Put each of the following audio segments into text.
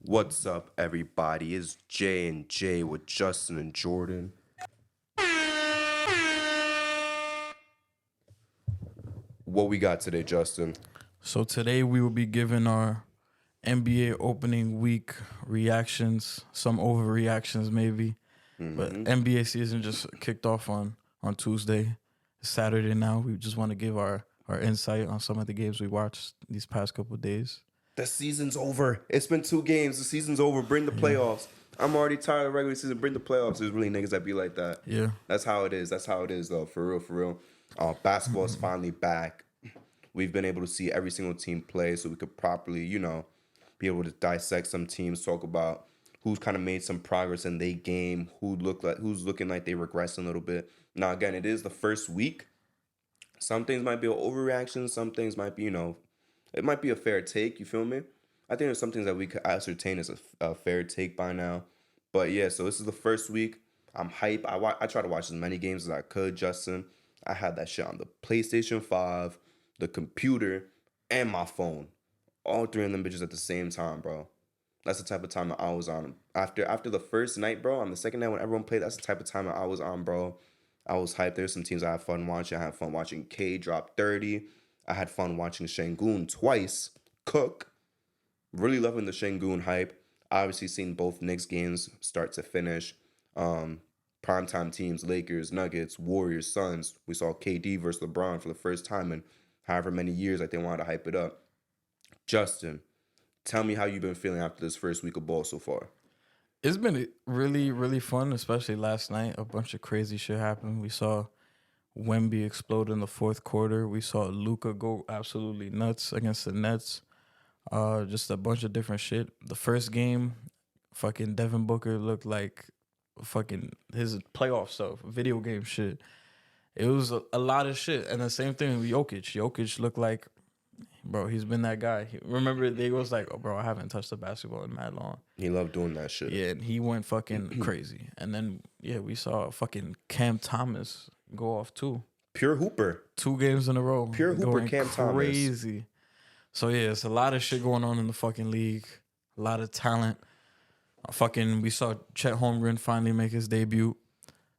What's up, everybody? It's J and J with Justin and Jordan. What we got today, Justin? So today we will be giving our NBA opening week reactions, some overreactions maybe. But NBA season just kicked off on Tuesday. It's Saturday now. We just want to give our insight on some of the games we watched these past couple of days. The season's over. It's been 2 games. The season's over. Bring the playoffs. I'm already tired of the regular season. Bring the playoffs. There's really niggas that be like that. Yeah. That's how it is. That's how it is, though. For real, for real. Basketball is finally back. We've been able to see every single team play, so we could properly, be able to dissect some teams, talk about who's kind of made some progress in their game, who's looking like they regressed a little bit. Now, again, it is the first week. Some things might be an overreaction. Some things might be, it might be a fair take. You feel me? I think there's some things that we could ascertain as a fair take by now. But yeah, so this is the first week. I'm hype. I try to watch as many games as I could, Justin. I had that shit on the PlayStation 5, the computer, and my phone. All 3 of them bitches at the same time, bro. That's the type of time that I was on. After the first night, bro, on the second night when everyone played, that's the type of time that I was on, bro. I was hyped. There's some teams I had fun watching. I had fun watching K drop 30. I had fun watching Şengün twice cook. Really loving the Şengün hype. Obviously seen both Knicks games start to finish. Primetime teams, Lakers, Nuggets, Warriors, Suns. We saw KD versus LeBron for the first time in however many years like they wanted to hype it up. Justin, tell me how you've been feeling after this first week of ball so far. It's been really, really fun, especially last night. A bunch of crazy shit happened. We saw WEMBY explode in the fourth quarter. We saw Luka go absolutely nuts against the Nets. Just a bunch of different shit. The first game, fucking Devin Booker looked like fucking his playoff stuff, video game shit. It was a lot of shit. And the same thing with Jokic. Jokic looked like, bro, he's been that guy. Remember, they was like, oh, bro, I haven't touched the basketball in mad long. He loved doing that shit. Yeah, and he went fucking crazy. And then, yeah, we saw fucking Cam Thomas go off too. Pure hooper. 2 games in a row. Pure hooper Cam Thomas. Crazy. So, yeah, it's a lot of shit going on in the fucking league. A lot of talent. We saw Chet Holmgren finally make his debut.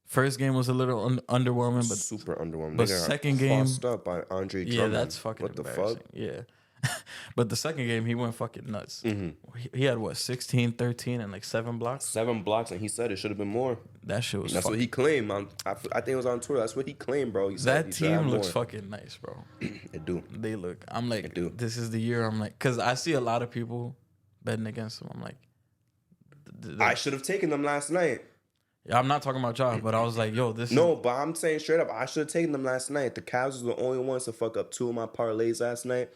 First game was a little underwhelming, but super underwhelming. But second game, fucked up by Andre Drummond. Yeah, that's fucking what embarrassing. The fuck? Yeah. But the second game, he went fucking nuts. Mm-hmm. He had, 16, 13, and 7 blocks? 7 blocks, and he said it should have been more. That shit was That's what he claimed. I think it was on Twitter. That's what he claimed, bro. He said that team looks fucking nice, bro. It do. They look. I'm like, it do. This is the year. I'm like, because I see a lot of people betting against them. I'm like, I should have taken them last night. Yeah, I'm not talking about y'all, but I was like, yo, but I'm saying straight up, I should have taken them last night. The Cavs was the only ones to fuck up 2 of my parlays last night.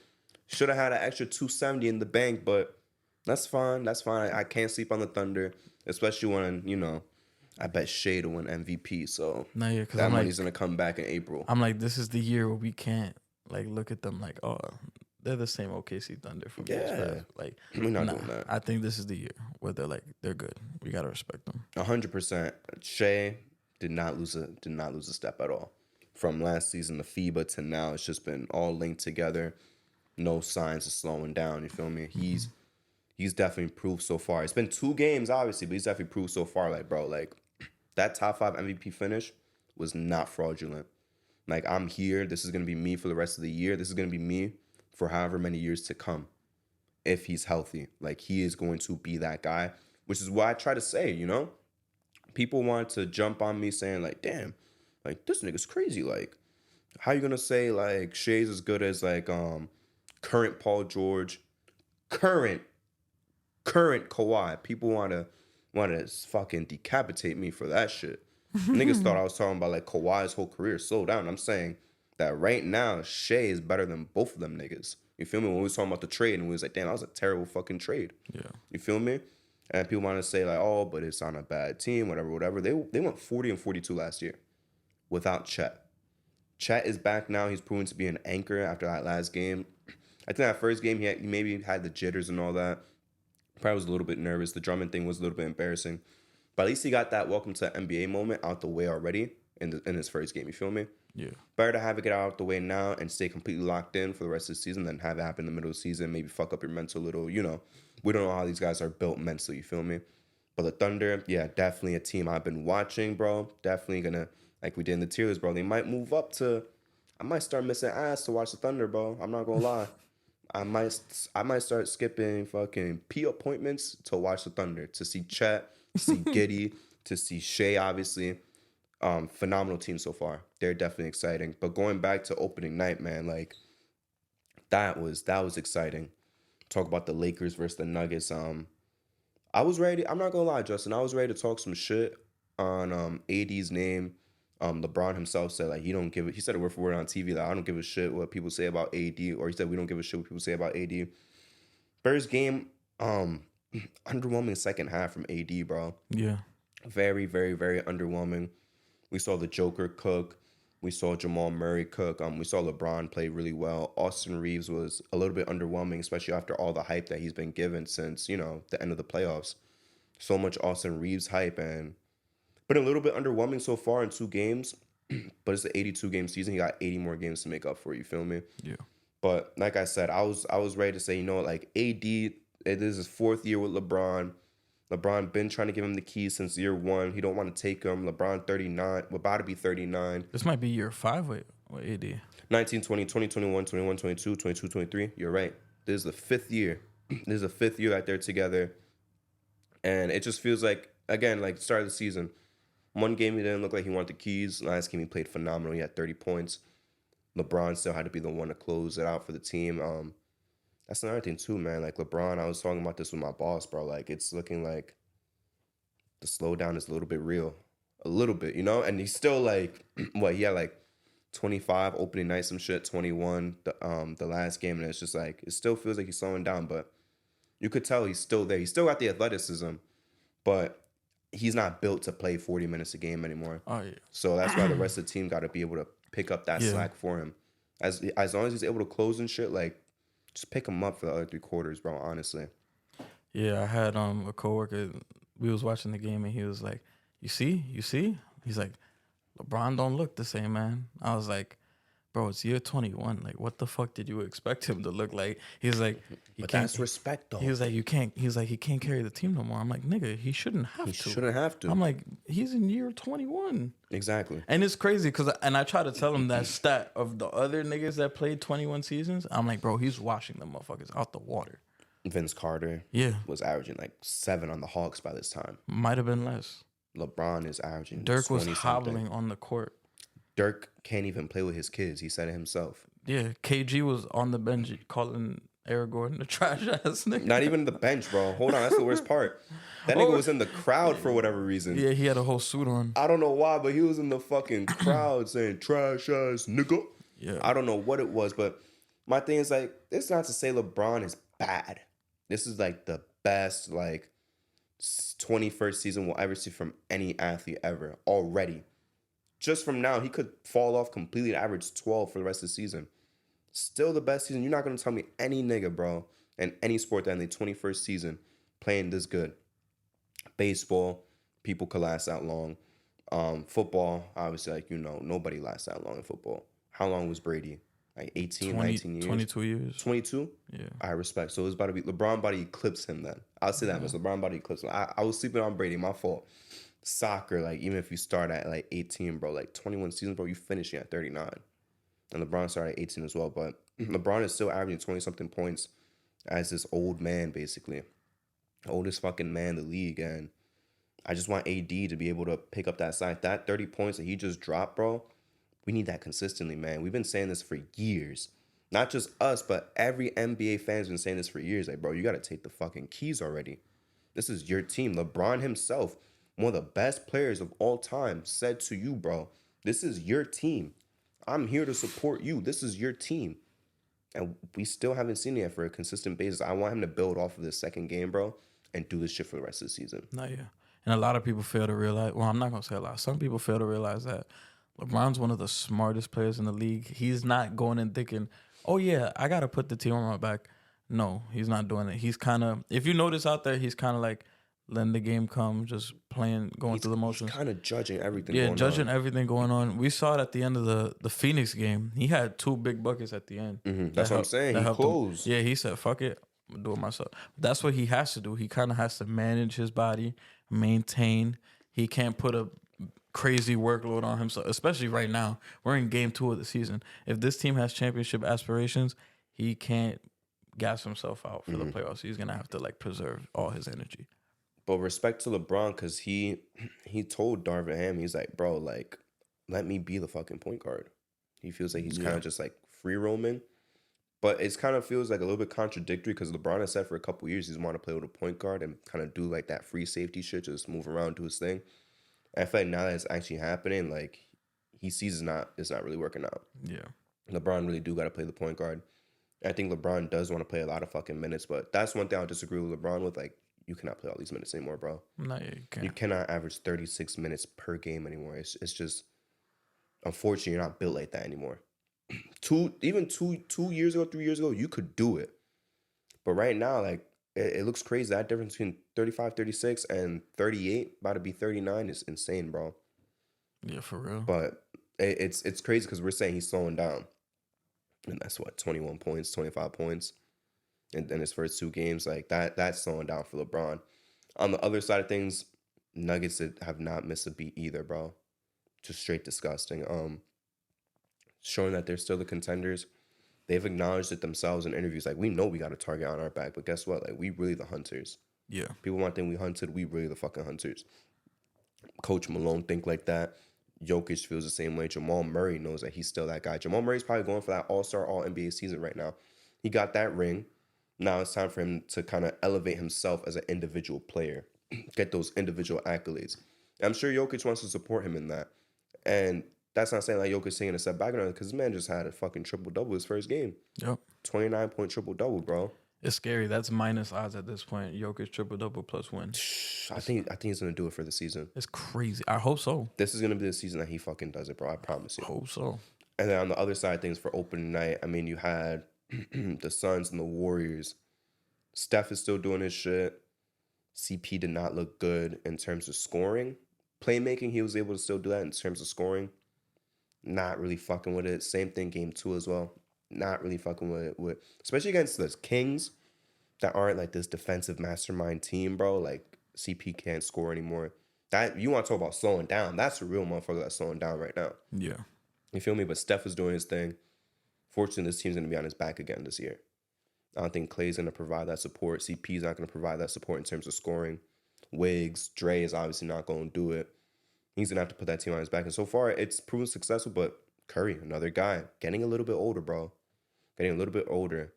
Should have had an extra 270 in the bank, but that's fine. That's fine. I can't sleep on the Thunder, especially when, I bet Shea to win MVP. So that money's going to come back in April. I'm like, this is the year where we can't, look at them like, oh, they're the same OKC Thunder from Like, we're not doing that. I think this is the year where they're good. We gotta respect them. 100%. Shea did not lose a step at all. From last season, the FIBA to now, it's just been all linked together. No signs of slowing down. You feel me? He's definitely proved so far. It's been 2 games, obviously, but he's definitely proved so far. Like, bro, that top 5 MVP finish was not fraudulent. Like, I'm here. This is gonna be me for the rest of the year. This is gonna be me for however many years to come, if he's healthy. Like, he is going to be that guy, which is what I try to say, People want to jump on me saying, like, damn, like, this nigga's crazy. Like, how you gonna say, like, Shea's as good as, like, current Paul George, current Kawhi? People want to fucking decapitate me for that shit. Niggas thought I was talking about, like, Kawhi's whole career. Slow down. I'm saying that right now, Shea is better than both of them niggas. You feel me? When we was talking about the trade, and we was like, damn, that was a terrible fucking trade. Yeah. You feel me? And people want to say, like, oh, but it's on a bad team, whatever. They went 40 and 42 last year without Chet. Chet is back now. He's proven to be an anchor after that last game. I think that first game, he maybe had the jitters and all that. Probably was a little bit nervous. The Drummond thing was a little bit embarrassing. But at least he got that welcome to NBA moment out the way already. in his first game. You feel me? Yeah. Better to have it get out the way now and stay completely locked in for the rest of the season than have it happen in the middle of the season, maybe fuck up your mental little, you know. We don't know how these guys are built mentally, you feel me? But the Thunder, yeah, definitely a team I've been watching, bro. Definitely gonna, like we did in the tier list, bro. They might move up to, I might start missing ass to watch the Thunder, bro. I'm not gonna lie. I might start skipping fucking P appointments to watch the Thunder, to see Chet, to see Giddy, to see Shea, obviously. Phenomenal team so far. They're definitely exciting. But going back to opening night, man, like that was exciting. Talk about the Lakers versus the Nuggets. I was ready. I'm not gonna lie, Justin. I was ready to talk some shit on AD's name. LeBron himself said like he don't give it. He said it word for word on TV. Like I don't give a shit what people say about AD, or he said we don't give a shit what people say about AD. First game, underwhelming second half from AD, bro. Yeah. Very, very, very underwhelming. We saw the Joker cook. We saw Jamal Murray cook. We saw LeBron play really well. Austin Reeves was a little bit underwhelming, especially after all the hype that he's been given since, you know, the end of the playoffs. So much Austin Reeves hype and been a little bit underwhelming so far in 2 games. But it's the 82 game season. He got 80 more games to make up for, you feel me? Yeah. But like I said, I was ready to say, you know, like AD, it is his 4th year with LeBron. LeBron been trying to give him the keys since year 1. He don't want to take him. LeBron 39, we're about to be 39. This might be year 5 with AD. 19, 20, 20, 21, 21, 22, 22, 23. You're right. This is the 5th year. This is the 5th year that they're together. And it just feels like, again, like start of the season. One game he didn't look like he wanted the keys. Last game he played phenomenal. He had 30 points. LeBron still had to be the one to close it out for the team. That's another thing too, man. Like LeBron, I was talking about this with my boss, bro. Like it's looking like the slowdown is a little bit real, a little bit, you know. And he's still like, what? He had like 25 opening night, some shit, 21 the last game, and it's just like it still feels like he's slowing down, but you could tell he's still there. He's still got the athleticism, but he's not built to play 40 minutes a game anymore. Oh yeah. So that's why the rest of the team got to be able to pick up that slack for him. As long as he's able to close and shit, like. Just pick him up for the other 3 quarters, bro, honestly. Yeah, I had a coworker, we was watching the game and he was like, You see? He's like, LeBron don't look the same, man. I was like, bro, it's year 21. Like, what the fuck did you expect him to look like? He's like, but that's respect, though. He was like, he can't carry the team no more. I'm like, nigga, he shouldn't have to. He shouldn't have to. I'm like, he's in year 21. Exactly. And it's crazy because, and I try to tell him that stat of the other niggas that played 21 seasons. I'm like, bro, he's washing them motherfuckers out the water. Vince Carter was averaging like 7 on the Hawks by this time. Might have been less. LeBron is averaging Dirk was hobbling on the court. Dirk can't even play with his kids. He said it himself. Yeah, KG was on the bench calling Eric Gordon a trash ass nigga. Not even the bench, bro. Hold on, that's the worst part. That nigga was in the crowd for whatever reason. Yeah, he had a whole suit on. I don't know why, but he was in the fucking crowd saying trash ass nigga. Yeah. I don't know what it was, but my thing is like, it's not to say LeBron is bad. This is like the best like 21st season we'll ever see from any athlete ever already. Just from now, he could fall off completely and average 12 for the rest of the season. Still the best season. You're not going to tell me any nigga, bro, in any sport that in the 21st season playing this good. Baseball, people could last that long. Football, obviously, like, you know, nobody lasts that long in football. How long was Brady? Like 18, 19 years? 22 years. 22? Yeah. I respect. So it's about to be LeBron about to eclipse him then. I'll say that much. LeBron about to eclipse him. I was sleeping on Brady. My fault. Soccer, like, even if you start at, like, 18, bro, like, 21 seasons, bro, you finishing at 39. And LeBron started at 18 as well. But LeBron is still averaging 20-something points as this old man, basically. Oldest fucking man in the league. And I just want AD to be able to pick up that side. That 30 points that he just dropped, bro, we need that consistently, man. We've been saying this for years. Not just us, but every NBA fan's been saying this for years. Like, bro, you got to take the fucking keys already. This is your team. LeBron himself, one of the best players of all time, said to you, bro, this is your team. I'm here to support you. This is your team. And we still haven't seen it yet for a consistent basis. I want him to build off of this second game, bro, and do this shit for the rest of the season. No, yeah. And a lot of people fail to realize, well, I'm not going to say a lot. Some people fail to realize that LeBron's one of the smartest players in the league. He's not going and thinking, oh, yeah, I got to put the team on my back. No, he's not doing it. He's kind of, if you notice out there, he's kind of like, letting the game come, just playing, going through the He's motions. kind of judging everything Yeah, going judging on. everything going on. We saw it at the end of the Phoenix game. He had 2 big buckets at the end. That's what I'm saying. That He helped him. closed. Yeah, he said, "Fuck it, I'm gonna do it myself." That's what he has to do. He kind of has to manage his body, maintain. He can't put a crazy workload on himself, especially right now. We're in game 2 of the season. If this team has championship aspirations, he can't gas himself out for the playoffs. He's gonna have to like preserve all his energy. But respect to LeBron, because he told Darvin Ham, he's like, bro, like, let me be the fucking point guard. He feels like he's kind of just like free roaming. But it kind of feels like a little bit contradictory because LeBron has said for a couple years he's want to play with a point guard and kind of do like that free safety shit, just move around, do his thing. And I feel like now that it's actually happening, like he sees it's not really working out. Yeah. LeBron really do got to play the point guard. I think LeBron does want to play a lot of fucking minutes, but that's one thing I'll disagree with LeBron with. Like, you cannot play all these minutes anymore, bro. No, yeah, you can't. You cannot average 36 minutes per game anymore. It's just, unfortunately, you're not built like that anymore. Two years ago, 3 years ago, you could do it. But right now, like, it looks crazy. That difference between 35, 36 and 38, about to be 39 is insane, bro. Yeah, for real. But it's crazy because we're saying he's slowing down. And that's what, 21 points, 25 points in his first 2 games. Like, that's slowing down for LeBron. On the other side of things, Nuggets have not missed a beat either, bro. Just straight disgusting. Showing that they're still the contenders. They've acknowledged it themselves in interviews. Like, we know we got a target on our back, but guess what? Like, we really the hunters. Yeah. People want to think we hunted. We really the fucking hunters. Coach Malone think like that. Jokic feels the same way. Jamal Murray knows that he's still that guy. Jamal Murray's probably going for that all-star, all-NBA season right now. He got that ring. Now it's time for him to kind of elevate himself as an individual player. Get those individual accolades. I'm sure Jokic wants to support him in that. And that's not saying like Jokic's taking a step back on it, because this man just had a fucking triple-double his first game. Yep. 29-point triple-double, bro. It's scary. That's minus odds at this point. Jokic triple-double plus win. I think he's going to do it for the season. It's crazy. I hope so. This is going to be the season that he fucking does it, bro. I promise you. Hope so. And then on the other side of things for opening night, I mean, you had the Suns and the Warriors. Steph is still doing his shit. CP did not look good in terms of scoring. Playmaking, he was able to still do that in terms of scoring. Not really fucking with it. Same thing game 2 as well. Not really fucking with it. Especially against the Kings that aren't like this defensive mastermind team, bro. Like, CP can't score anymore. That, you want to talk about slowing down. That's a real motherfucker that's slowing down right now. Yeah. You feel me? But Steph is doing his thing. Fortunately, this team's going to be on his back again this year. I don't think Clay's going to provide that support. CP's not going to provide that support in terms of scoring. Wiggs, Dre is obviously not going to do it. He's going to have to put that team on his back. And so far, it's proven successful, but Curry, another guy, getting a little bit older, bro. Getting a little bit older.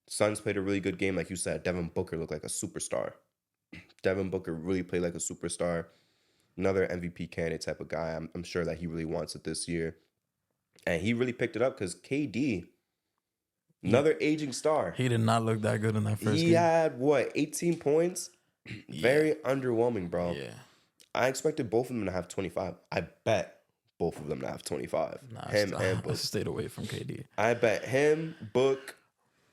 Suns played a really good game, like you said. Devin Booker looked like a superstar. Devin Booker really played like a superstar. Another MVP candidate type of guy. I'm sure that he really wants it this year. And he really picked it up because KD, another aging star. He did not look that good in that first game. He had, 18 points? Very underwhelming, bro. Yeah. I expected both of them to have 25. I bet both of them to have 25. Him and Book. I stayed away from KD. I bet him, Book,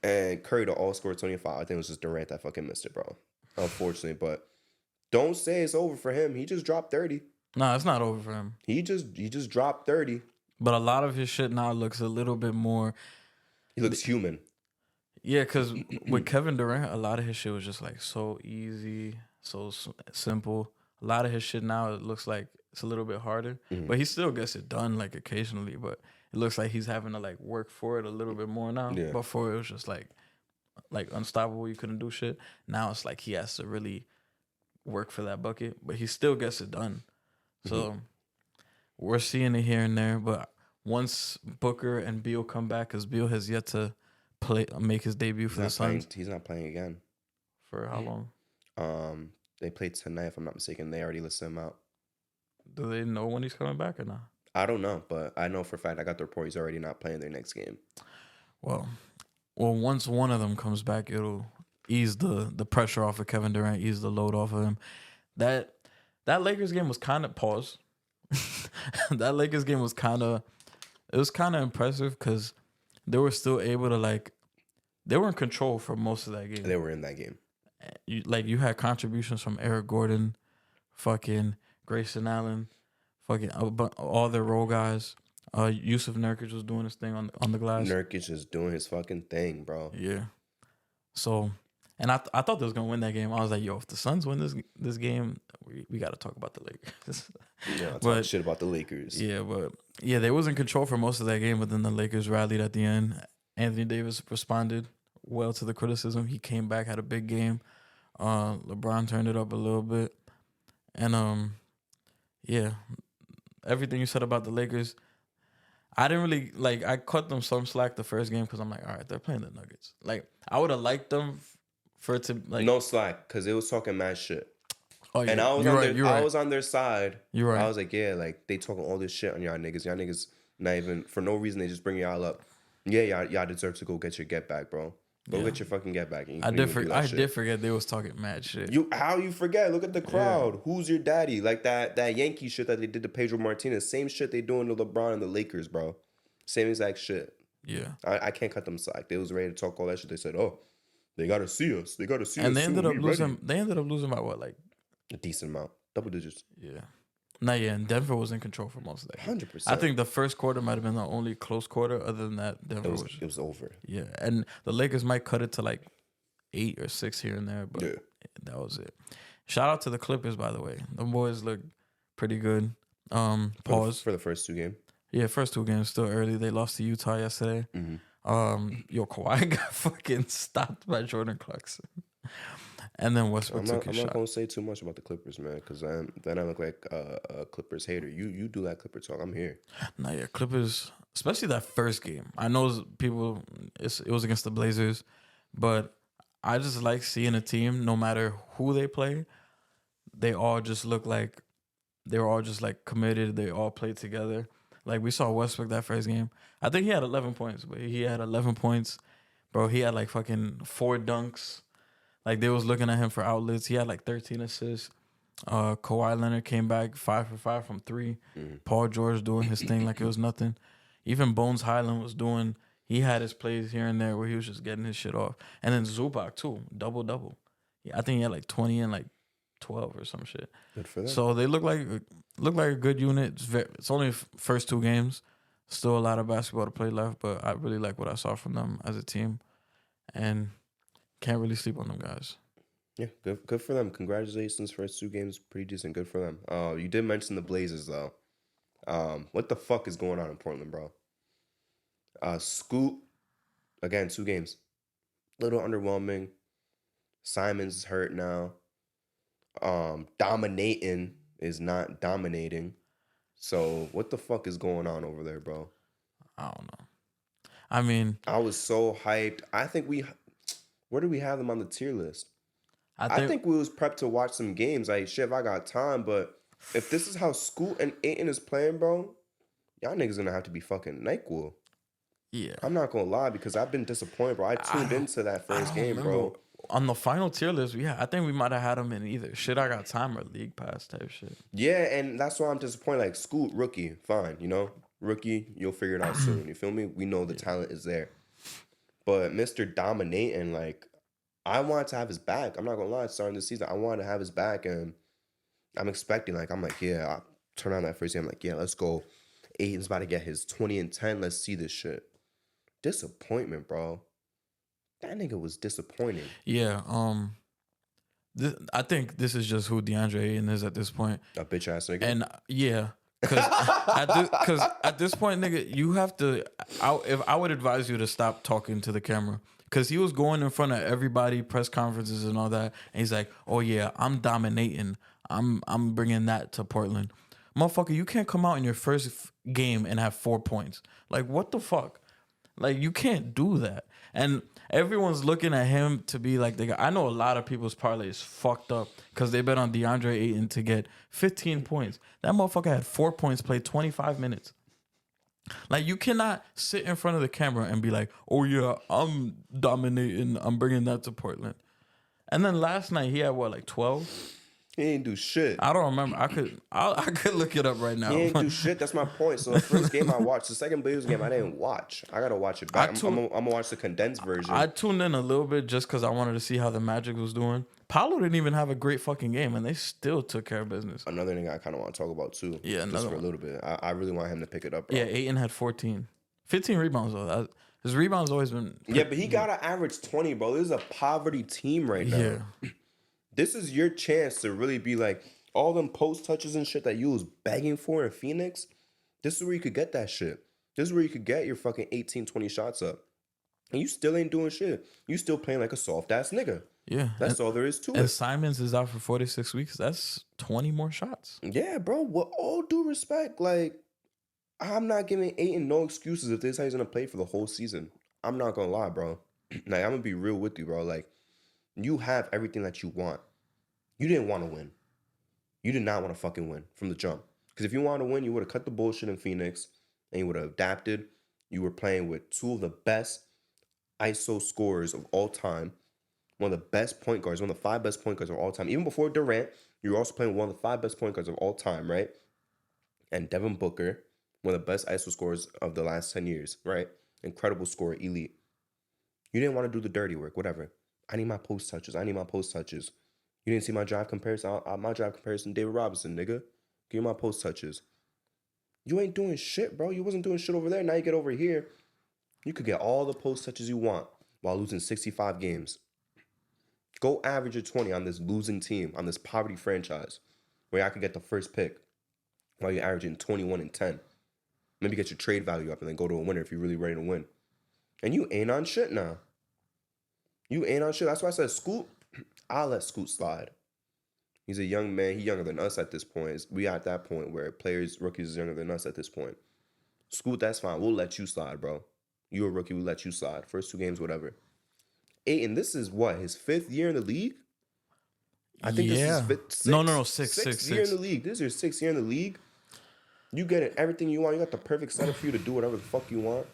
and Curry to all score 25. I think it was just Durant that fucking missed it, bro. Unfortunately, but don't say it's over for him. He just dropped 30. No, it's not over for him. He just dropped 30. But a lot of his shit now looks a little bit more. He looks human. Yeah, because with Kevin Durant, a lot of his shit was just like so easy, so simple. A lot of his shit now, it looks like it's a little bit harder. But he still gets it done like occasionally. But it looks like he's having to like work for it a little bit more now. Yeah. Before it was just like unstoppable. You couldn't do shit. Now it's like he has to really work for that bucket. But he still gets it done. So we're seeing it here and there. But once Booker and Beal come back, because Beal has yet to make his debut for the Suns. He's not playing again. For how long? They played tonight, if I'm not mistaken. They already listed him out. Do they know when he's coming back or not? I don't know, but I know for a fact I got the report he's already not playing their next game. Well, once one of them comes back, it'll ease the pressure off of Kevin Durant, ease the load off of him. That Lakers game was kind of pause. That Lakers game was kind of impressive because they were still able to they were in control for most of that game. They were in that game. You had contributions from Eric Gordon, fucking Grayson Allen, fucking all their role guys. Yusuf Nurkic was doing his thing on the glass. Nurkic is doing his fucking thing, bro. Yeah. So, and I thought they was gonna win that game. I was like, yo, if the Suns win this game, we got to talk about the Lakers. Yeah, talk shit about the Lakers. Yeah, but yeah, they was in control for most of that game, but then the Lakers rallied at the end. Anthony Davis responded well to the criticism. He came back, had a big game. LeBron turned it up a little bit, and yeah, everything you said about the Lakers. I didn't really like. I cut them some slack the first game because I'm like, all right, they're playing the Nuggets. Like, I would have liked them for it to like no slack because it was talking mad shit. Oh yeah, and I was I was on their side. You're right. I was like, yeah, like they talking all this shit on y'all niggas. Y'all niggas not even for no reason. They just bring y'all up. Yeah, y'all deserve to go get your get back, bro. Go get your fucking get back. And I did forget they was talking mad shit. How you forget? Look at the crowd. Yeah. Who's your daddy? Like that Yankee shit that they did to Pedro Martinez. Same shit they doing to LeBron and the Lakers, bro. Same exact shit. Yeah. I can't cut them slack. They was ready to talk all that shit. They said, oh, they gotta see us. They gotta see us. And they ended up losing. Ready. They ended up losing by what, like a decent amount, double digits. Yeah. And Denver was in control for most of that. 100%. I think the first quarter might have been the only close quarter. Other than that, Denver it was over. Yeah, and the Lakers might cut it to like 8 or 6 here and there, but that was it. Shout out to the Clippers, by the way. The boys look pretty good. Pause for the first 2 games. Yeah, first 2 games still early. They lost to Utah yesterday. Mm-hmm. Kawhi got fucking stopped by Jordan Clarkson. And then Westbrook took his shot. I'm not gonna say too much about the Clippers, man, because then I look like a Clippers hater. You do that Clipper talk. I'm here. Nah, yeah, Clippers, especially that first game. I know people. It was against the Blazers, but I just like seeing a team. No matter who they play, they all just look like they were all just like committed. They all played together. Like we saw Westbrook that first game. I think he had 11 points, but he had 11 points, bro. He had like fucking 4 dunks. Like, they was looking at him for outlets. He had, like, 13 assists. Kawhi Leonard came back 5 for 5 from 3. Mm-hmm. Paul George doing his thing like it was nothing. Even Bones Highland was doing – he had his plays here and there where he was just getting his shit off. And then Zubac, too, double-double. Yeah, I think he had, like, 20 and, like, 12 or some shit. Good for them. So they look like a good unit. It's only first 2 games. Still a lot of basketball to play left, but I really like what I saw from them as a team. And – can't really sleep on them guys. Yeah, good for them. Congratulations, first 2 games, pretty decent. Good for them. You did mention the Blazers though. What the fuck is going on in Portland, bro? Scoot, again, 2 games, little underwhelming. Simon's is hurt now. Dominating is not dominating. So what the fuck is going on over there, bro? I don't know. I mean, I was so hyped. I think where do we have them on the tier list? I think we was prepped to watch some games. Like, shit, if I got time. But if this is how Scoot and Ayton is playing, bro, y'all niggas gonna have to be fucking NyQuil. Yeah. I'm not gonna lie because I've been disappointed, bro. I tuned into that first game, bro. On the final tier list, I think we might have had them in either Shit I Got Time or League Pass type shit. Yeah, and that's why I'm disappointed. Like, Scoot, rookie, fine, Rookie, you'll figure it out soon. You feel me? We know the talent is there. But Mr. Dominating, like, I wanted to have his back. I'm not gonna lie, starting this season, I wanted to have his back, and I'm expecting, like, yeah, I turn on that first game, I'm like, yeah, let's go. Aiden's about to get his 20 and 10. Let's see this shit. Disappointment, bro. That nigga was disappointing. Yeah, I think this is just who DeAndre Ayton is at this point. A bitch ass nigga. And yeah. Because at this point, nigga, you have to. If I would advise you to stop talking to the camera, because he was going in front of everybody, press conferences and all that, and he's like, "Oh yeah, I'm dominating. I'm bringing that to Portland, motherfucker. You can't come out in your first game and have 4 points. Like, what the fuck? Like, you can't do that." And everyone's looking at him to be like the guy. I know a lot of people's parlay is fucked up because they bet on DeAndre Ayton to get 15 points. That motherfucker had 4 points, played 25 minutes. Like, you cannot sit in front of the camera and be like, "Oh yeah, I'm dominating. I'm bringing that to Portland." And then last night he had what, like 12? He ain't do shit. I don't remember. I could look it up right now. He ain't do shit. That's my point. So the first game I watched, the second Blazers game I didn't watch. I gotta watch it back. I'm gonna watch the condensed version. I tuned in a little bit just because I wanted to see how the Magic was doing. Paolo didn't even have a great fucking game, and they still took care of business. Another thing I kind of want to talk about too. Yeah, just for a little bit. I really want him to pick it up. Bro. Yeah, Ayton had 14. 15 rebounds though. His rebounds always been. Yeah, but he gotta average 20, bro. This is a poverty team right now. Yeah. This is your chance to really be like all them post touches and shit that you was begging for in Phoenix. This is where you could get that shit. This is where you could get your fucking 18, 20 shots up. And you still ain't doing shit. You still playing like a soft ass nigga. Yeah. That's all there is to it. And Simons is out for 46 weeks. That's 20 more shots. Yeah, bro. With all due respect, like, I'm not giving Ayton no excuses if this is how he's gonna play for the whole season. I'm not gonna lie, bro. Like, I'm gonna be real with you, bro. Like, you have everything that you want. You didn't want to win. You did not want to fucking win from the jump. Because if you wanted to win, you would have cut the bullshit in Phoenix and you would have adapted. You were playing with two of the best ISO scorers of all time. One of the best point guards, one of the 5 best point guards of all time. Even before Durant, you were also playing with one of the 5 best point guards of all time, right? And Devin Booker, one of the best ISO scorers of the last 10 years, right? Incredible scorer, elite. You didn't want to do the dirty work, whatever. I need my post touches. You didn't see my drive comparison? My drive comparison, David Robinson, nigga. Give me my post touches. You ain't doing shit, bro. You wasn't doing shit over there. Now you get over here. You could get all the post touches you want while losing 65 games. Go average a 20 on this losing team, on this poverty franchise, where I could get the first pick while you're averaging 21 and 10. Maybe get your trade value up and then go to a winner if you're really ready to win. And you ain't on shit now. You ain't on shit. That's why I said Scoot, I'll let Scoot slide. He's a young man. He's younger than us at this point. We at that point where rookies is younger than us at this point. Scoot, that's fine. We'll let you slide, bro. You're a rookie. We'll let you slide. First 2 games, whatever. Ayton, this is what, his 5th year in the league? I think this is sixth year in the league. This is your 6th year in the league. You getting everything you want. You got the perfect setup for you to do whatever the fuck you want.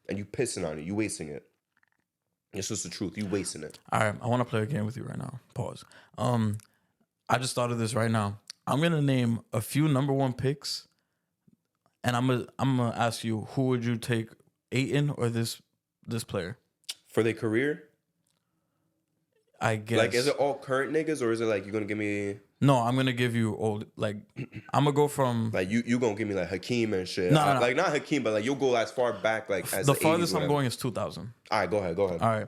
And you pissing on it. You wasting it. It's just the truth. You wasting it. All right, I want to play a game with you right now. Pause. I just thought of this right now. I'm gonna name a few number 1 picks, and I'm gonna ask you, who would you take, Ayton or this player for their career? I guess. Like, is it all current niggas or is it like you're gonna give me? No, I'm gonna give you old. Like, I'm gonna go from like you gonna give me like Hakeem and shit. No. Like not Hakeem, but like you'll go as far back like as the farthest I'm going is 2000. All right, go ahead. All right,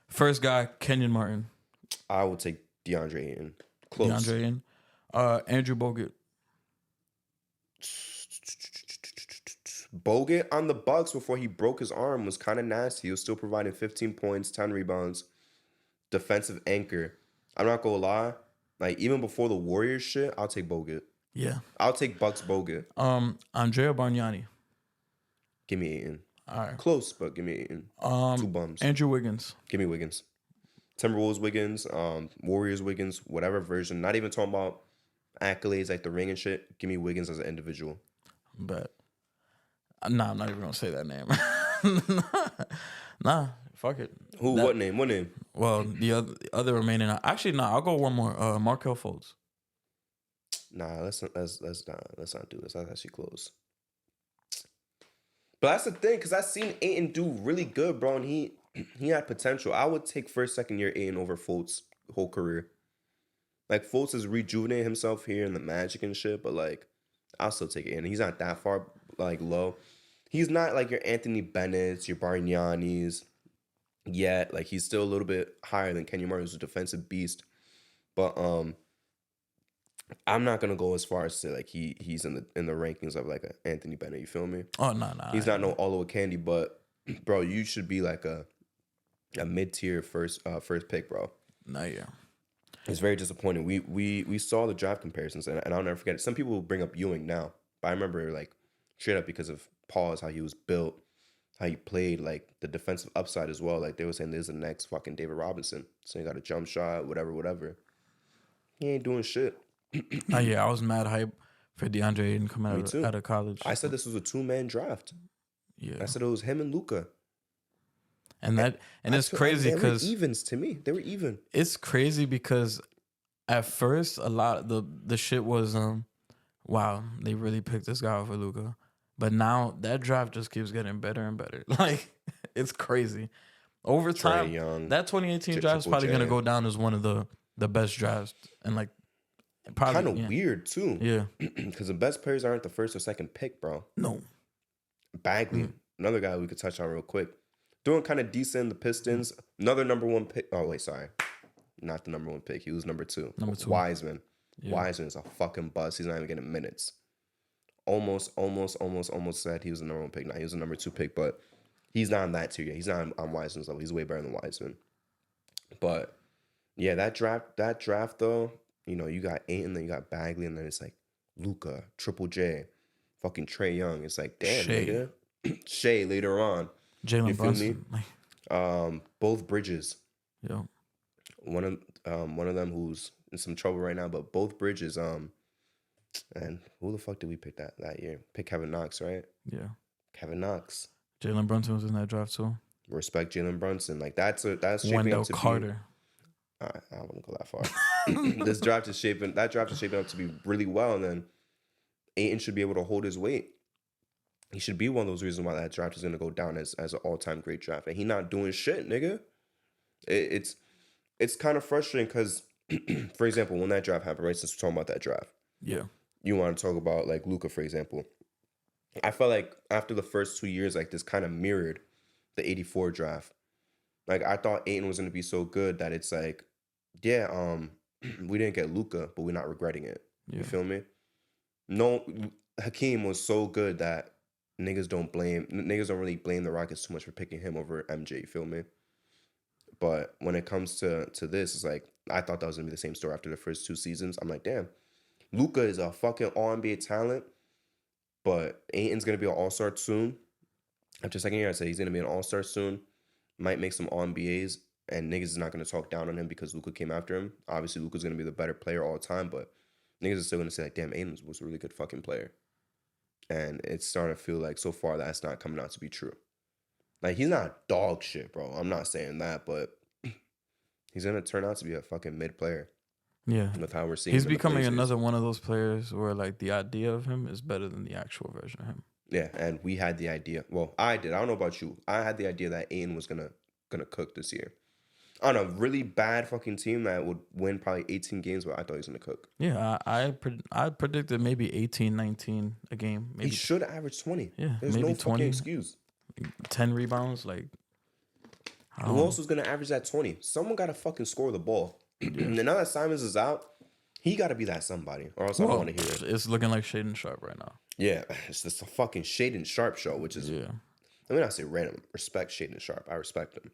first guy, Kenyon Martin. I would take DeAndre Ayton. Close. DeAndre Ayton. Andrew Bogut. Bogut on the Bucks before he broke his arm was kind of nasty. He was still providing 15 points, 10 rebounds, defensive anchor. I'm not gonna lie. Like, even before the Warriors shit, I'll take Bogut. Yeah. I'll take Bucks Bogut. Andrea Bargnani. Give me Ayton. All right. Close, but give me Ayton. 2 bums. Andrew Wiggins. Give me Wiggins. Timberwolves Wiggins, Warriors Wiggins, whatever version. Not even talking about accolades like the ring and shit. Give me Wiggins as an individual. Bet. Nah, I'm not even gonna say that name. Nah, fuck it. Who? What name? What name? Well, the other remaining. Actually, nah. I'll go one more. Markelle Fultz. Nah, let's not do this. That's actually close. But that's the thing, because I've seen Ayton do really good, bro, and he had potential. I would take first, second year Ayton over Fultz whole career. Like, Fultz has rejuvenated himself here in the Magic and shit, but like, I'll still take Ayton. He's not that far like low. He's not like your Anthony Bennett's, your Bargnanis yet. Like, he's still a little bit higher than Kenyon Martin, who's a defensive beast. But I'm not gonna go as far as to say like he's in the rankings of like a Anthony Bennett. You feel me? Oh no. He's not no Olowa Candy, but bro, you should be like a mid-tier first pick, bro. No, yeah. It's very disappointing. We saw the draft comparisons, and I'll never forget it. Some people will bring up Ewing now, but I remember like straight up because of Paul's, how he was built, how he played, like the defensive upside as well. Like they were saying, this is the next fucking David Robinson. So he got a jump shot, whatever. He ain't doing shit. Yeah, I was mad hype for DeAndre Ayton coming out of college. I said this was a 2-man draft. Yeah, I said it was him and Luka. And it's crazy because they were evens to me. They were even. It's crazy because At first, a lot the shit was wow, they really picked this guy over Luca. But now that draft just keeps getting better and better. Like it's crazy. Over Trey time, Young, that 2018 draft is Triple probably gonna J. go down as one of the best drafts, and like Kind probably of weird too, yeah. because the best players aren't the first or second pick, bro. No. Bagley, another guy we could touch on real quick, doing kind of decent in the Pistons. Another number one pick. Oh wait, sorry, not the number one pick. He was number two. Number two. Wiseman. Yeah. Wiseman is a fucking bust. He's not even getting minutes. Almost said he was the number one pick. Now he was the number 2 pick, but he's not on that tier yet. He's not on Wiseman's level. He's way better than Wiseman. But yeah, that draft though, you know, you got Ayton, then you got Bagley, and then it's like Luca, Triple J, fucking Trey Young. It's like, damn, Shea. nigga. Shea later on. Jalen You feel me? Brunson. Both Bridges. Yeah. One of them who's in some trouble right now, but both Bridges, and who the fuck did we pick that year? Pick Kevin Knox, right? Yeah. Kevin Knox. Jalen Brunson was in that draft too. Respect Jalen Brunson. Like that's shaping Wendell up to Carter. Be. I wouldn't go that far. That draft is shaping up to be really well, and then Ayton should be able to hold his weight. He should be one of those reasons why that draft is gonna go down as an all-time great draft, and he not doing shit, nigga. It's kind of frustrating because, for example, when that draft happened, right? Since we're talking about that draft, Yeah. you want to talk about like Luka, for example. I felt like after the first 2 years, like this kind of mirrored the 84 draft. Like I thought Ayton was gonna be so good that it's like, yeah, we didn't get Luka, but we're not regretting it. Yeah. You feel me? No, Hakeem was so good that niggas don't really blame the Rockets too much for picking him over MJ. You feel me? But when it comes to this, it's like I thought that was gonna be the same story after the first 2 seasons. I'm like, damn, Luka is a fucking All NBA talent, but Ayton's gonna be an All-Star soon. After second year, I said he's gonna be an All-Star soon. Might make some All NBAs, and niggas is not gonna talk down on him because Luka came after him. Obviously, Luka's gonna be the better player all the time, but niggas are still gonna say like, damn, Ayton was a really good fucking player. And it's starting to feel like so far that's not coming out to be true. Like he's not dog shit, bro. I'm not saying that, but he's gonna turn out to be a fucking mid player. Yeah. With how we're seeing He's him in the becoming Blazers. another one of those players where like the idea of him is better than the actual version of him. Yeah, and we had the idea. Well, I did. I don't know about you. I had the idea that Ayton was gonna cook this year. On a really bad fucking team that would win probably 18 games, but I thought he was gonna cook. Yeah, I predicted maybe 18, 19 a game. Maybe He should average 20. Yeah, There's maybe no 20. fucking excuse. 10 rebounds. Like, Who else was gonna average that 20? Someone gotta fucking score the ball. And now that Simons is out, he gotta be that somebody, or else I don't want to hear it. It's looking like Shaden Sharp right now. Yeah, it's just a fucking Shaden Sharp show, which is, Yeah. let me not say random. Respect Shaden Sharp. I respect him.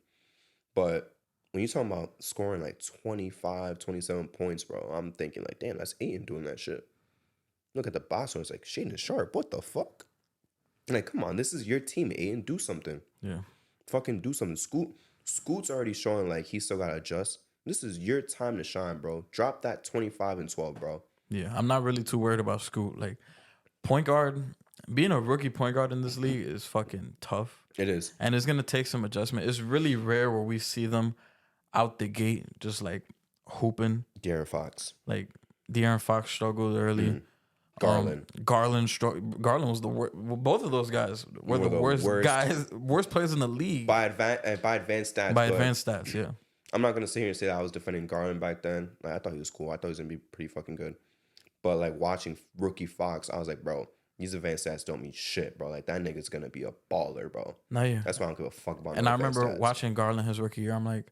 But when you're talking about scoring like 25, 27 points, bro, I'm thinking like, damn, that's Ayton doing that shit. Look at the box score. It's like, Shaden Sharp, what the fuck? Like, come on, this is your team, Ayton. Do something. Yeah. Fucking do something. Scoot's already showing like he still got to adjust. This is your time to shine, bro. Drop that 25 and 12, bro. Yeah. I'm not really too worried about Scoot. Like, point guard, being a rookie point guard in this league is fucking tough. It is. And it's going to take some adjustment. It's really rare where we see them out the gate just like hooping. De'Aaron Fox. Like, De'Aaron Fox struggled early. Garland. Garland was the worst. Both of those guys were the worst guys, worst players in the league. By advanced stats. By advanced stats, yeah. I'm not going to sit here and say that I was defending Garland back then. Like, I thought he was cool. I thought he was going to be pretty fucking good. But, like, watching rookie Fox, I was like, bro, these advanced stats don't mean shit, bro. Like, that nigga's going to be a baller, bro. No, yeah. That's why I don't give a fuck about And no I advanced remember stats. watching Garland his rookie year. I'm like,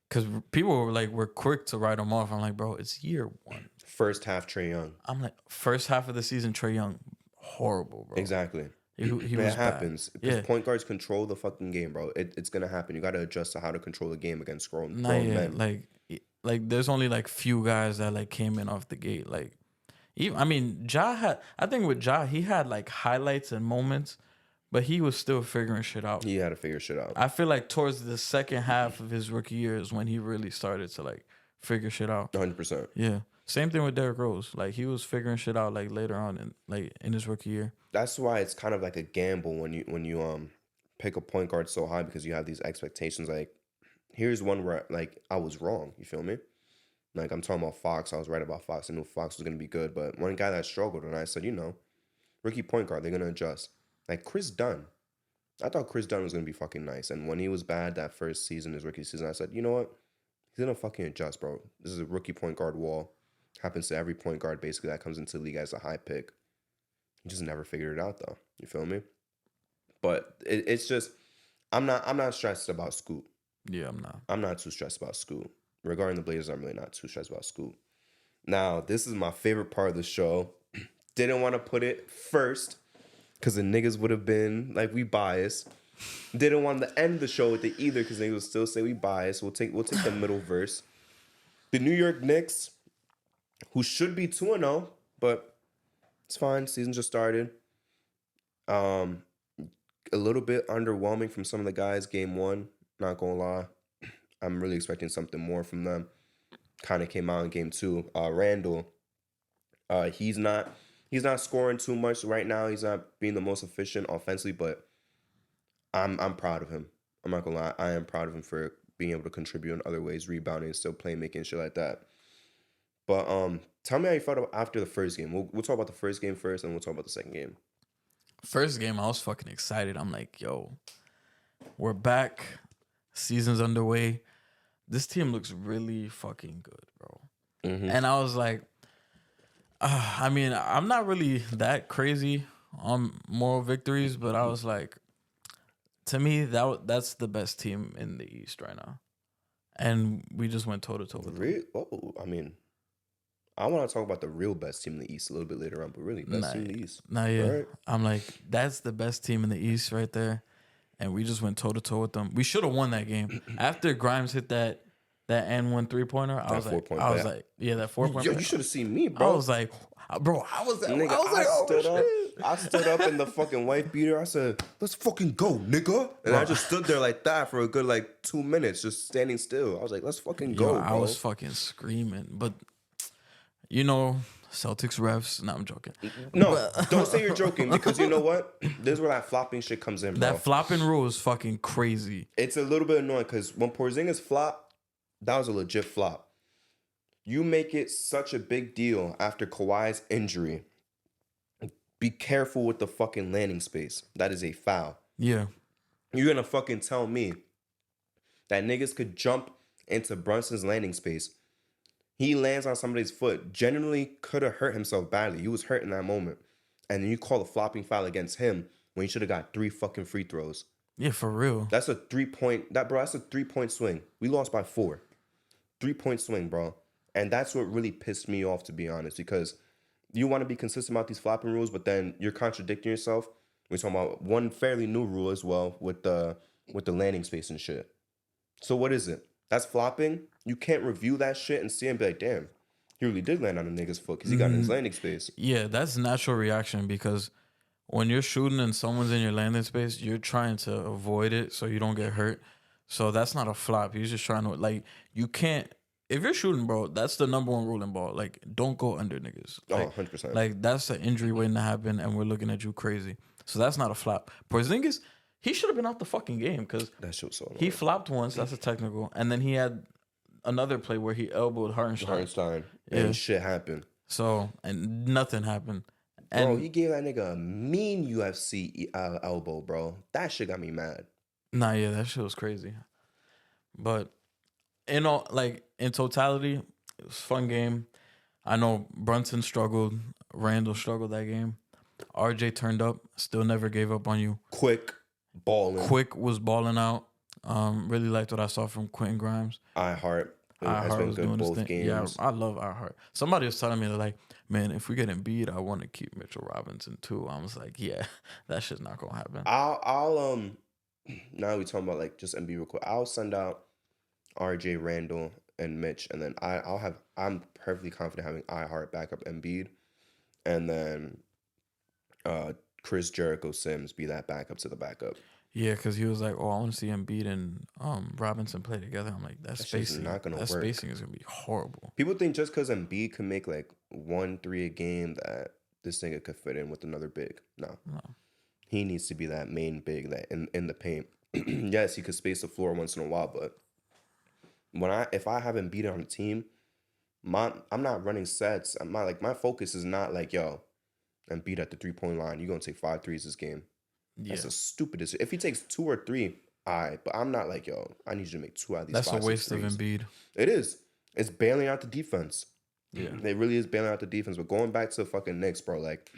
because people were quick to write him off. I'm like, bro, it's year one. First half, Trae Young. I'm like, first half of the season, Trae Young, horrible, bro. Exactly. He But was it happens. bad. Because Yeah. point guards control the fucking game, bro. It's going to happen. You got to adjust to how to control the game against grown men. Like there's only like few guys that like came in off the gate. Like, even, I mean, I think with Ja, he had like highlights and moments, but he was still figuring shit out. He had to figure shit out. I feel like towards the second half of his rookie year is when he really started to like figure shit out. 100%. Yeah. Same thing with Derrick Rose. Like he was figuring shit out like later on in his rookie year. That's why it's kind of like a gamble when you pick a point guard so high because you have these expectations. Like, here's one where like I was wrong. You feel me? Like, I'm talking about Fox. I was right about Fox. I knew Fox was going to be good. But one guy that struggled, and I said, rookie point guard, they're going to adjust. Like, Chris Dunn. I thought Chris Dunn was going to be fucking nice. And when he was bad that first season, his rookie season, I said, you know what? He's going to fucking adjust, bro. This is a rookie point guard wall. Happens to every point guard, basically, that comes into the league as a high pick. He just never figured it out, though. You feel me? But it's just, I'm not stressed about Scoot. Yeah, I'm not. I'm not too stressed about Scoot. Regarding the Blazers, I'm really not too stressed about Scoot. Now, this is my favorite part of the show. Didn't want to put it first because the niggas would have been like, we biased. Didn't want to end the show with it either because they would still say we biased. We'll take the middle verse. The New York Knicks, who should be 2-0, but it's fine. Season just started. A little bit underwhelming from some of the guys. Game 1, not gonna lie. I'm really expecting something more from them. Kind of came out in game 2. Randall, he's not scoring too much right now. He's not being the most efficient offensively, but I'm proud of him. I'm not gonna lie. I am proud of him for being able to contribute in other ways, rebounding, still playmaking, shit like that. But tell me how you felt after the first game. We'll talk about the first game first, and we'll talk about the second game. First game, I was fucking excited. I'm like, yo, we're back. Season's underway. This team looks really fucking good, bro. Mm-hmm. And I was like, I mean, I'm not really that crazy on moral victories, but I was like, to me, that's the best team in the East right now. And we just went toe-to-toe with them. Oh, I mean, I want to talk about the real best team in the East a little bit later on, but really, best team in the East. Yeah. Right? I'm like, that's the best team in the East right there. And we just went toe-to-toe with them. We should have won that game. After Grimes hit that N1 3-pointer, I was like, that 4-point. Yo, you should have seen me, bro. I was like, bro, I was nigga, I stood up in the fucking white beater. I said, let's fucking go, nigga. And I just stood there like that for a good 2 minutes, just standing still. I was like, let's fucking go, bro. I was fucking screaming. But, Celtics refs. No, I'm joking. No, don't say you're joking because you know what? This is where that flopping shit comes in, bro. That flopping rule is fucking crazy. It's a little bit annoying because when Porzingis flopped, that was a legit flop. You make it such a big deal after Kawhi's injury. Be careful with the fucking landing space. That is a foul. Yeah. You're going to fucking tell me that niggas could jump into Brunson's landing space. He lands on somebody's foot. Genuinely could have hurt himself badly. He was hurt in that moment. And then you call a flopping foul against him when he should have got 3 fucking free throws. Yeah, for real. That's a 3-point... That's a 3-point swing. We lost by 4. 3-point swing, bro. And that's what really pissed me off, to be honest, because you want to be consistent about these flopping rules, but then you're contradicting yourself. We're talking about one fairly new rule as well with the landing space and shit. So what is it? That's flopping? You can't review that shit and see and be like, damn, he really did land on a nigga's foot because he got in his landing space. Yeah, that's natural reaction because when you're shooting and someone's in your landing space, you're trying to avoid it so you don't get hurt. So that's not a flop. You're just trying to, you can't. If you're shooting, bro, that's the number 1 rule in ball. Don't go under niggas. 100%. That's an injury waiting to happen, and we're looking at you crazy. So that's not a flop. Porzingis, he should have been out the fucking game because that shit was so annoying. He flopped once. That's a technical. And then he had another play where he elbowed Hartenstein. And shit happened. So, and nothing happened. And bro, he gave that nigga a mean UFC elbow, bro. That shit got me mad. Nah, yeah, that shit was crazy. But in totality, it was a fun game. I know Brunson struggled. Randall struggled that game. RJ turned up. Still never gave up on you. Quick was balling out. Really liked what I saw from Quentin Grimes. iHeart has been good both games. Yeah, I love iHeart. Somebody was telling me man, if we get Embiid, I want to keep Mitchell Robinson too. I was like, yeah, that shit's not gonna happen. I'll now we talking about just Embiid real quick. I'll send out RJ, Randall, and Mitch, and then I'm perfectly confident having iHeart back up Embiid, and then Chris Jericho Sims be that backup to the backup. Yeah, because he was like, "Oh, I want to see Embiid and Robinson play together." I'm like, that spacing not gonna work. Spacing is gonna be horrible. People think just because Embiid can make 1-3 a game that this nigga could fit in with another big. No. He needs to be that main big that in the paint. Yes, he could space the floor once in a while, but if I have Embiid on the team, I'm not running sets. I'm not like my focus is not like yo, and beat at the 3-point line. You're gonna take 5 threes this game. That's Yeah, the stupidest. If he takes 2 or 3, but I'm not like yo. I need you to make 2 out of these that's a 5, 6 waste of threes. Embiid. It is. It's bailing out the defense. Yeah, It really is bailing out the defense. But going back to the fucking Knicks, bro, like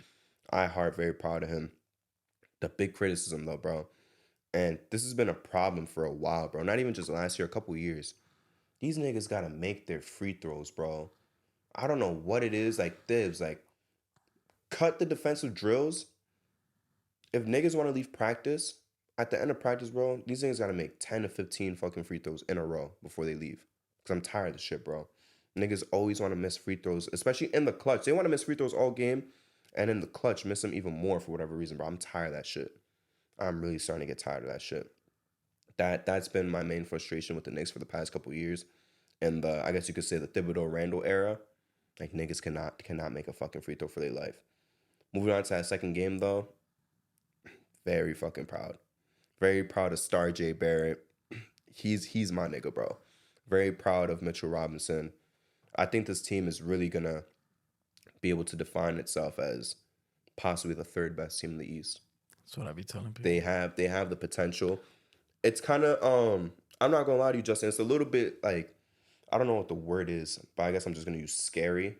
I heart very proud of him. The big criticism though, bro. And this has been a problem for a while, bro. Not even just last year, a couple years. These niggas gotta make their free throws, bro. I don't know what it is. Like Thibs, like cut the defensive drills. If niggas want to leave practice, at the end of practice, bro, these niggas gotta make 10 to 15 fucking free throws in a row before they leave. Cause I'm tired of this shit, bro. Niggas always want to miss free throws, especially in the clutch. They want to miss free throws all game, and in the clutch, miss them even more for whatever reason, bro. I'm tired of that shit. I'm really starting to get tired of that shit. That's been my main frustration with the Knicks for the past couple years. And I guess you could say the Thibodeau Randall era. Like niggas cannot make a fucking free throw for their life. Moving on to that second game though, very fucking proud. Very proud of Star J Barrett. He's my nigga, bro. Very proud of Mitchell Robinson. I think this team is really gonna be able to define itself as possibly the third best team in the East. that's what I be telling people. They have the potential. It's kind of I'm not gonna lie to you, Justin. It's a little bit like I don't know what the word is, but I guess I'm just gonna use scary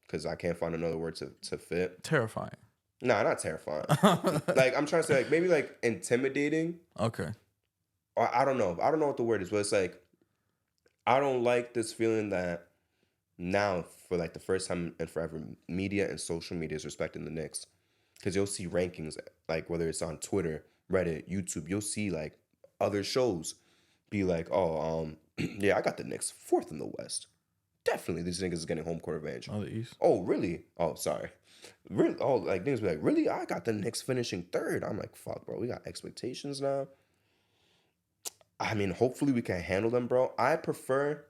because I can't find another word to fit. Terrifying. Nah, not terrifying. Like I'm trying to say, like maybe like intimidating. Okay. Or I don't know. I don't know what the word is, but it's like I don't like this feeling that now for like the first time in forever, media and social media is respecting the Knicks. Because you'll see rankings, like whether it's on Twitter, Reddit, YouTube, you'll see like other shows be like, oh, yeah, I got the Knicks fourth in the West. Definitely, these niggas is getting home court advantage. Oh, the East. Oh, really? Oh, sorry. Really? Oh, like niggas be like, really? I got the Knicks finishing third. I'm like, fuck, bro. We got expectations now. I mean, hopefully we can handle them, bro. I prefer,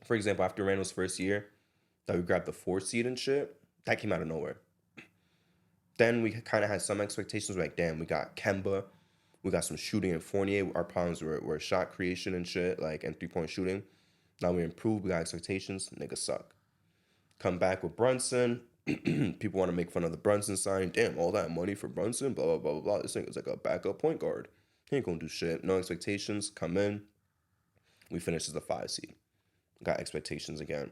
for example, after Randall's first year, that we grabbed the 4th seed and shit. That came out of nowhere. Then we kind of had some expectations. Like, damn, we got Kemba. We got some shooting and Fournier. Our problems were shot creation and shit, like, and 3-point shooting. Now we improved. We got expectations. Niggas suck. Come back with Brunson. People want to make fun of the Brunson signing. Damn, all that money for Brunson. Blah, blah, blah, blah, blah. This nigga's like a backup point guard. He ain't gonna do shit. No expectations. Come in. We finished as the 5 seed. Got expectations again.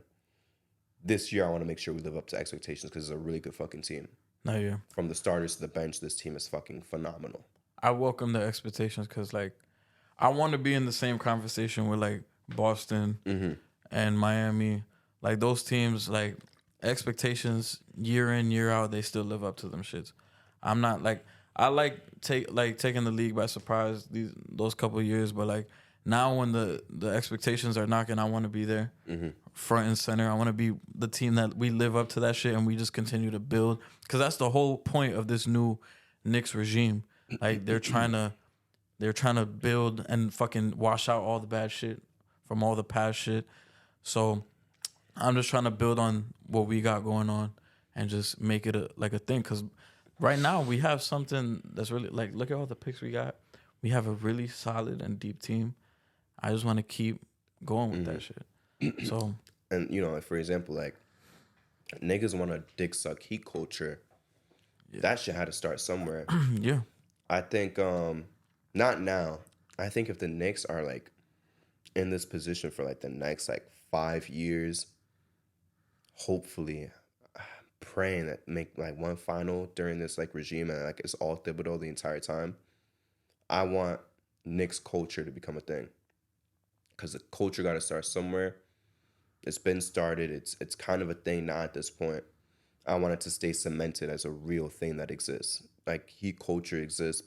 This year, I want to make sure we live up to expectations because it's a really good fucking team. No, yeah. From the starters to the bench, this team is fucking phenomenal. I welcome the expectations because, like, I want to be in the same conversation with, like, Boston and Miami. Like, those teams, like, expectations year in, year out, they still live up to them shits. I'm not, like, I like taking the league by surprise those couple of years, but, like, now when the expectations are knocking, I want to be there, front and center. I want to be the team that we live up to that shit and we just continue to build. Because that's the whole point of this new Knicks regime. Like they're trying to build and fucking wash out all the bad shit from all the past shit. So I'm just trying to build on what we got going on and just make it a thing. Because right now we have something that's really like, look at all the picks we got. We have a really solid and deep team. I just want to keep going with that shit. So, and you know, for example, like niggas want a dick suck heat culture. Yeah. That shit had to start somewhere. Yeah. I think not now. I think if the Knicks are like in this position for like the next like 5 years, hopefully praying that make like one final during this like regime and like it's all Thibodeau the entire time. I want Knicks culture to become a thing. Because the culture got to start somewhere. It's been started. It's kind of a thing now at this point. I want it to stay cemented as a real thing that exists. Like heat culture exists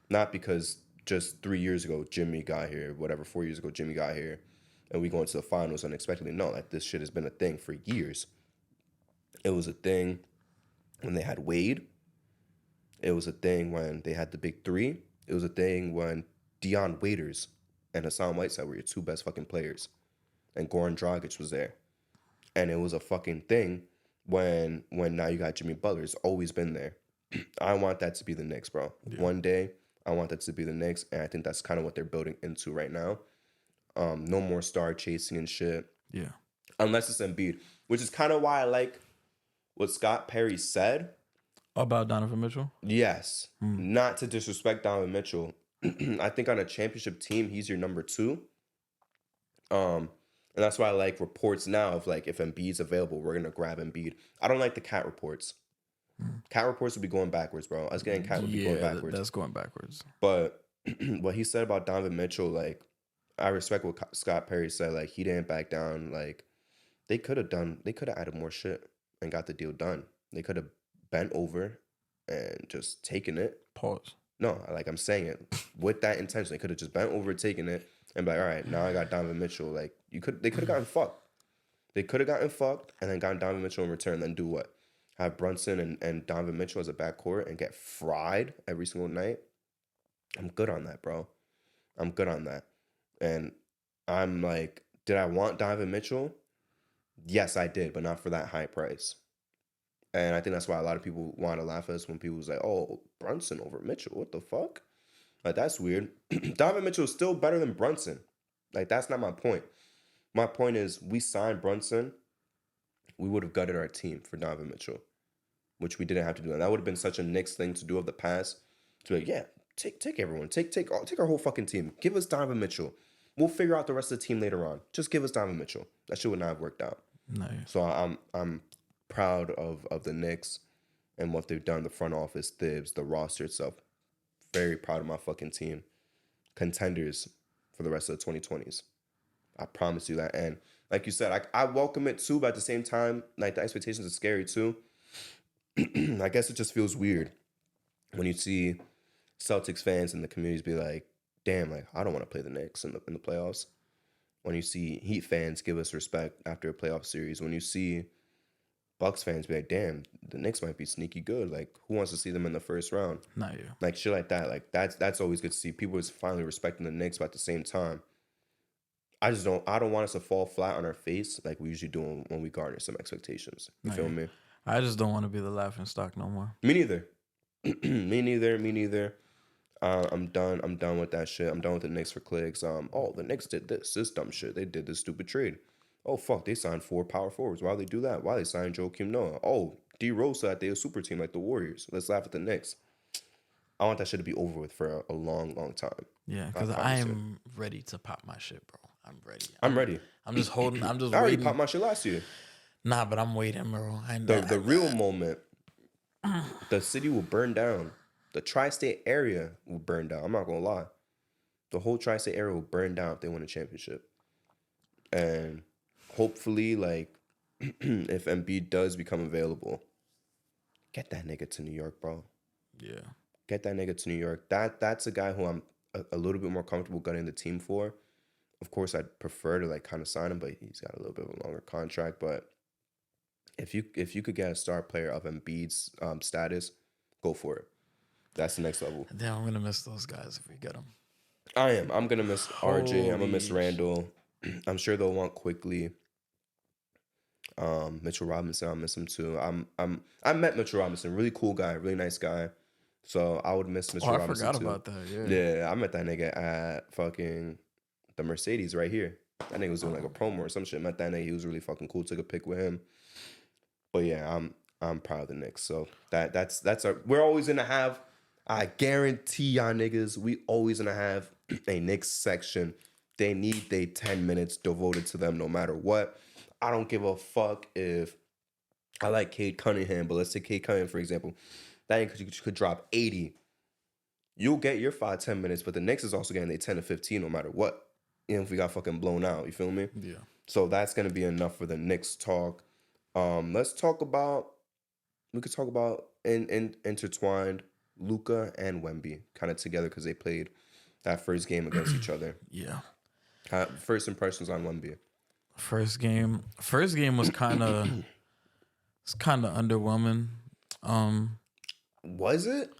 not because just 3 years ago Jimmy got here, whatever, 4 years ago Jimmy got here, and we go into the finals unexpectedly. No, like this shit has been a thing for years. It was a thing when they had Wade. It was a thing when they had the big three. It was a thing when Dion Waiters and Hassan Whiteside were your 2 best fucking players. And Goran Dragic was there. And it was a fucking thing when now you got Jimmy Butler. It's always been there. I want that to be the Knicks, bro. Yeah. One day, I want that to be the Knicks. And I think that's kind of what they're building into right now. No more star chasing and shit. Yeah. unless it's Embiid, which is kind of why I like what Scott Perry said. About Donovan Mitchell? Yes, not to disrespect Donovan Mitchell. I think on a championship team, he's your number 2. And that's why I like reports now of like if Embiid's available, we're gonna grab Embiid. I don't like the cat reports. Cat reports would be going backwards, bro. Us getting cat would be going backwards. That's going backwards. But what he said about Donovan Mitchell, like, I respect what Scott Perry said. Like, he didn't back down. Like, they could have added more shit and got the deal done. They could have bent over and just taken it. Pause. No, like I'm saying it with that intention. They could have just bent over, taken it, and be like, all right, now I got Donovan Mitchell. Like, they could have gotten fucked. They could have gotten fucked and then gotten Donovan Mitchell in return. Then do what? Have Brunson and Donovan Mitchell as a backcourt and get fried every single night. I'm good on that, bro. I'm good on that. And I'm like, did I want Donovan Mitchell? Yes, I did, but not for that high price. And I think that's why a lot of people want to laugh at us when people was like, oh, Brunson over Mitchell. What the fuck? Like, that's weird. Donovan Mitchell is still better than Brunson. Like, that's not my point. My point is we signed Brunson. We would have gutted our team for Donovan Mitchell, which we didn't have to do. And that would have been such a Knicks thing to do of the past. To be like, yeah, take everyone. Take our whole fucking team. Give us Donovan Mitchell. We'll figure out the rest of the team later on. Just give us Donovan Mitchell. That shit would not have worked out. Nice. So I'm proud of the Knicks and what they've done. The front office, Thibs, the roster itself. Very proud of my fucking team. Contenders for the rest of the 2020s. I promise you that. And like you said, I welcome it too, but at the same time, like the expectations are scary too. I guess it just feels weird when you see Celtics fans in the communities be like, damn, like I don't want to play the Knicks in the playoffs. When you see Heat fans give us respect after a playoff series. When you see Bucks fans be like, damn, the Knicks might be sneaky good. Like, who wants to see them in the first round? Not you. Like shit like that. Like that's always good to see. People is finally respecting the Knicks, but at the same time, I don't want us to fall flat on our face like we usually do when we garner some expectations. You feel me? I just don't want to be the laughing stock no more. Me neither. Me neither. I'm done with that shit. I'm done with the Knicks for clicks. Oh, the Knicks did this dumb shit. They did this stupid trade. Oh fuck, they signed 4 power forwards. Why they do that? Why they signed Joakim Noah? Oh, D Rose said they a super team like the Warriors. Let's laugh at the Knicks. I want that shit to be over with for a long, long time. Yeah, because I am ready to pop my shit, bro. I'm ready. I'm ready. I'm just holding. I'm just I already waiting. popped my shit last year. Nah, but I'm waiting, bro. The real moment, the city will burn down. The tri-state area will burn down. I'm not gonna lie. The whole tri-state area will burn down if they win a championship. And hopefully, like, if Embiid does become available, get that nigga to New York, bro. Yeah. Get that nigga to New York. That's a guy who I'm a little bit more comfortable getting the team for. Of course, I'd prefer to like kind of sign him, but he's got a little bit of a longer contract. But if you could get a star player of Embiid's status, go for it. That's the next level. Damn, I'm gonna miss those guys if we get them. I am. I'm gonna miss RJ. I'm gonna miss Holy Randall. I'm sure they'll want quickly. Mitchell Robinson, I'll miss him too. I met Mitchell Robinson, really cool guy, really nice guy. So I would miss Mitchell Robinson I forgot too. about that. Yeah. Yeah, I met that nigga at fucking the Mercedes right here. That nigga was doing like a promo or some shit. Met that nigga. He was really fucking cool. Took a pic with him. But yeah, I'm proud of the Knicks. So that's we're always gonna have. I guarantee y'all niggas, we always gonna have a Knicks section. They need they 10 minutes devoted to them no matter what. I don't give a fuck if I like Cade Cunningham, but let's say Cade Cunningham, for example. That could drop 80. You'll get your 5-10 minutes, but the Knicks is also getting their 10 to 15 no matter what. Even if we got fucking blown out, you feel me? Yeah. So that's gonna be enough for the Knicks talk. Let's talk about. We could talk about intertwined Luka and Wemby kind of together because they played that first game against each other. Yeah. First impressions on Wemby. First game was kind of underwhelming. Was it?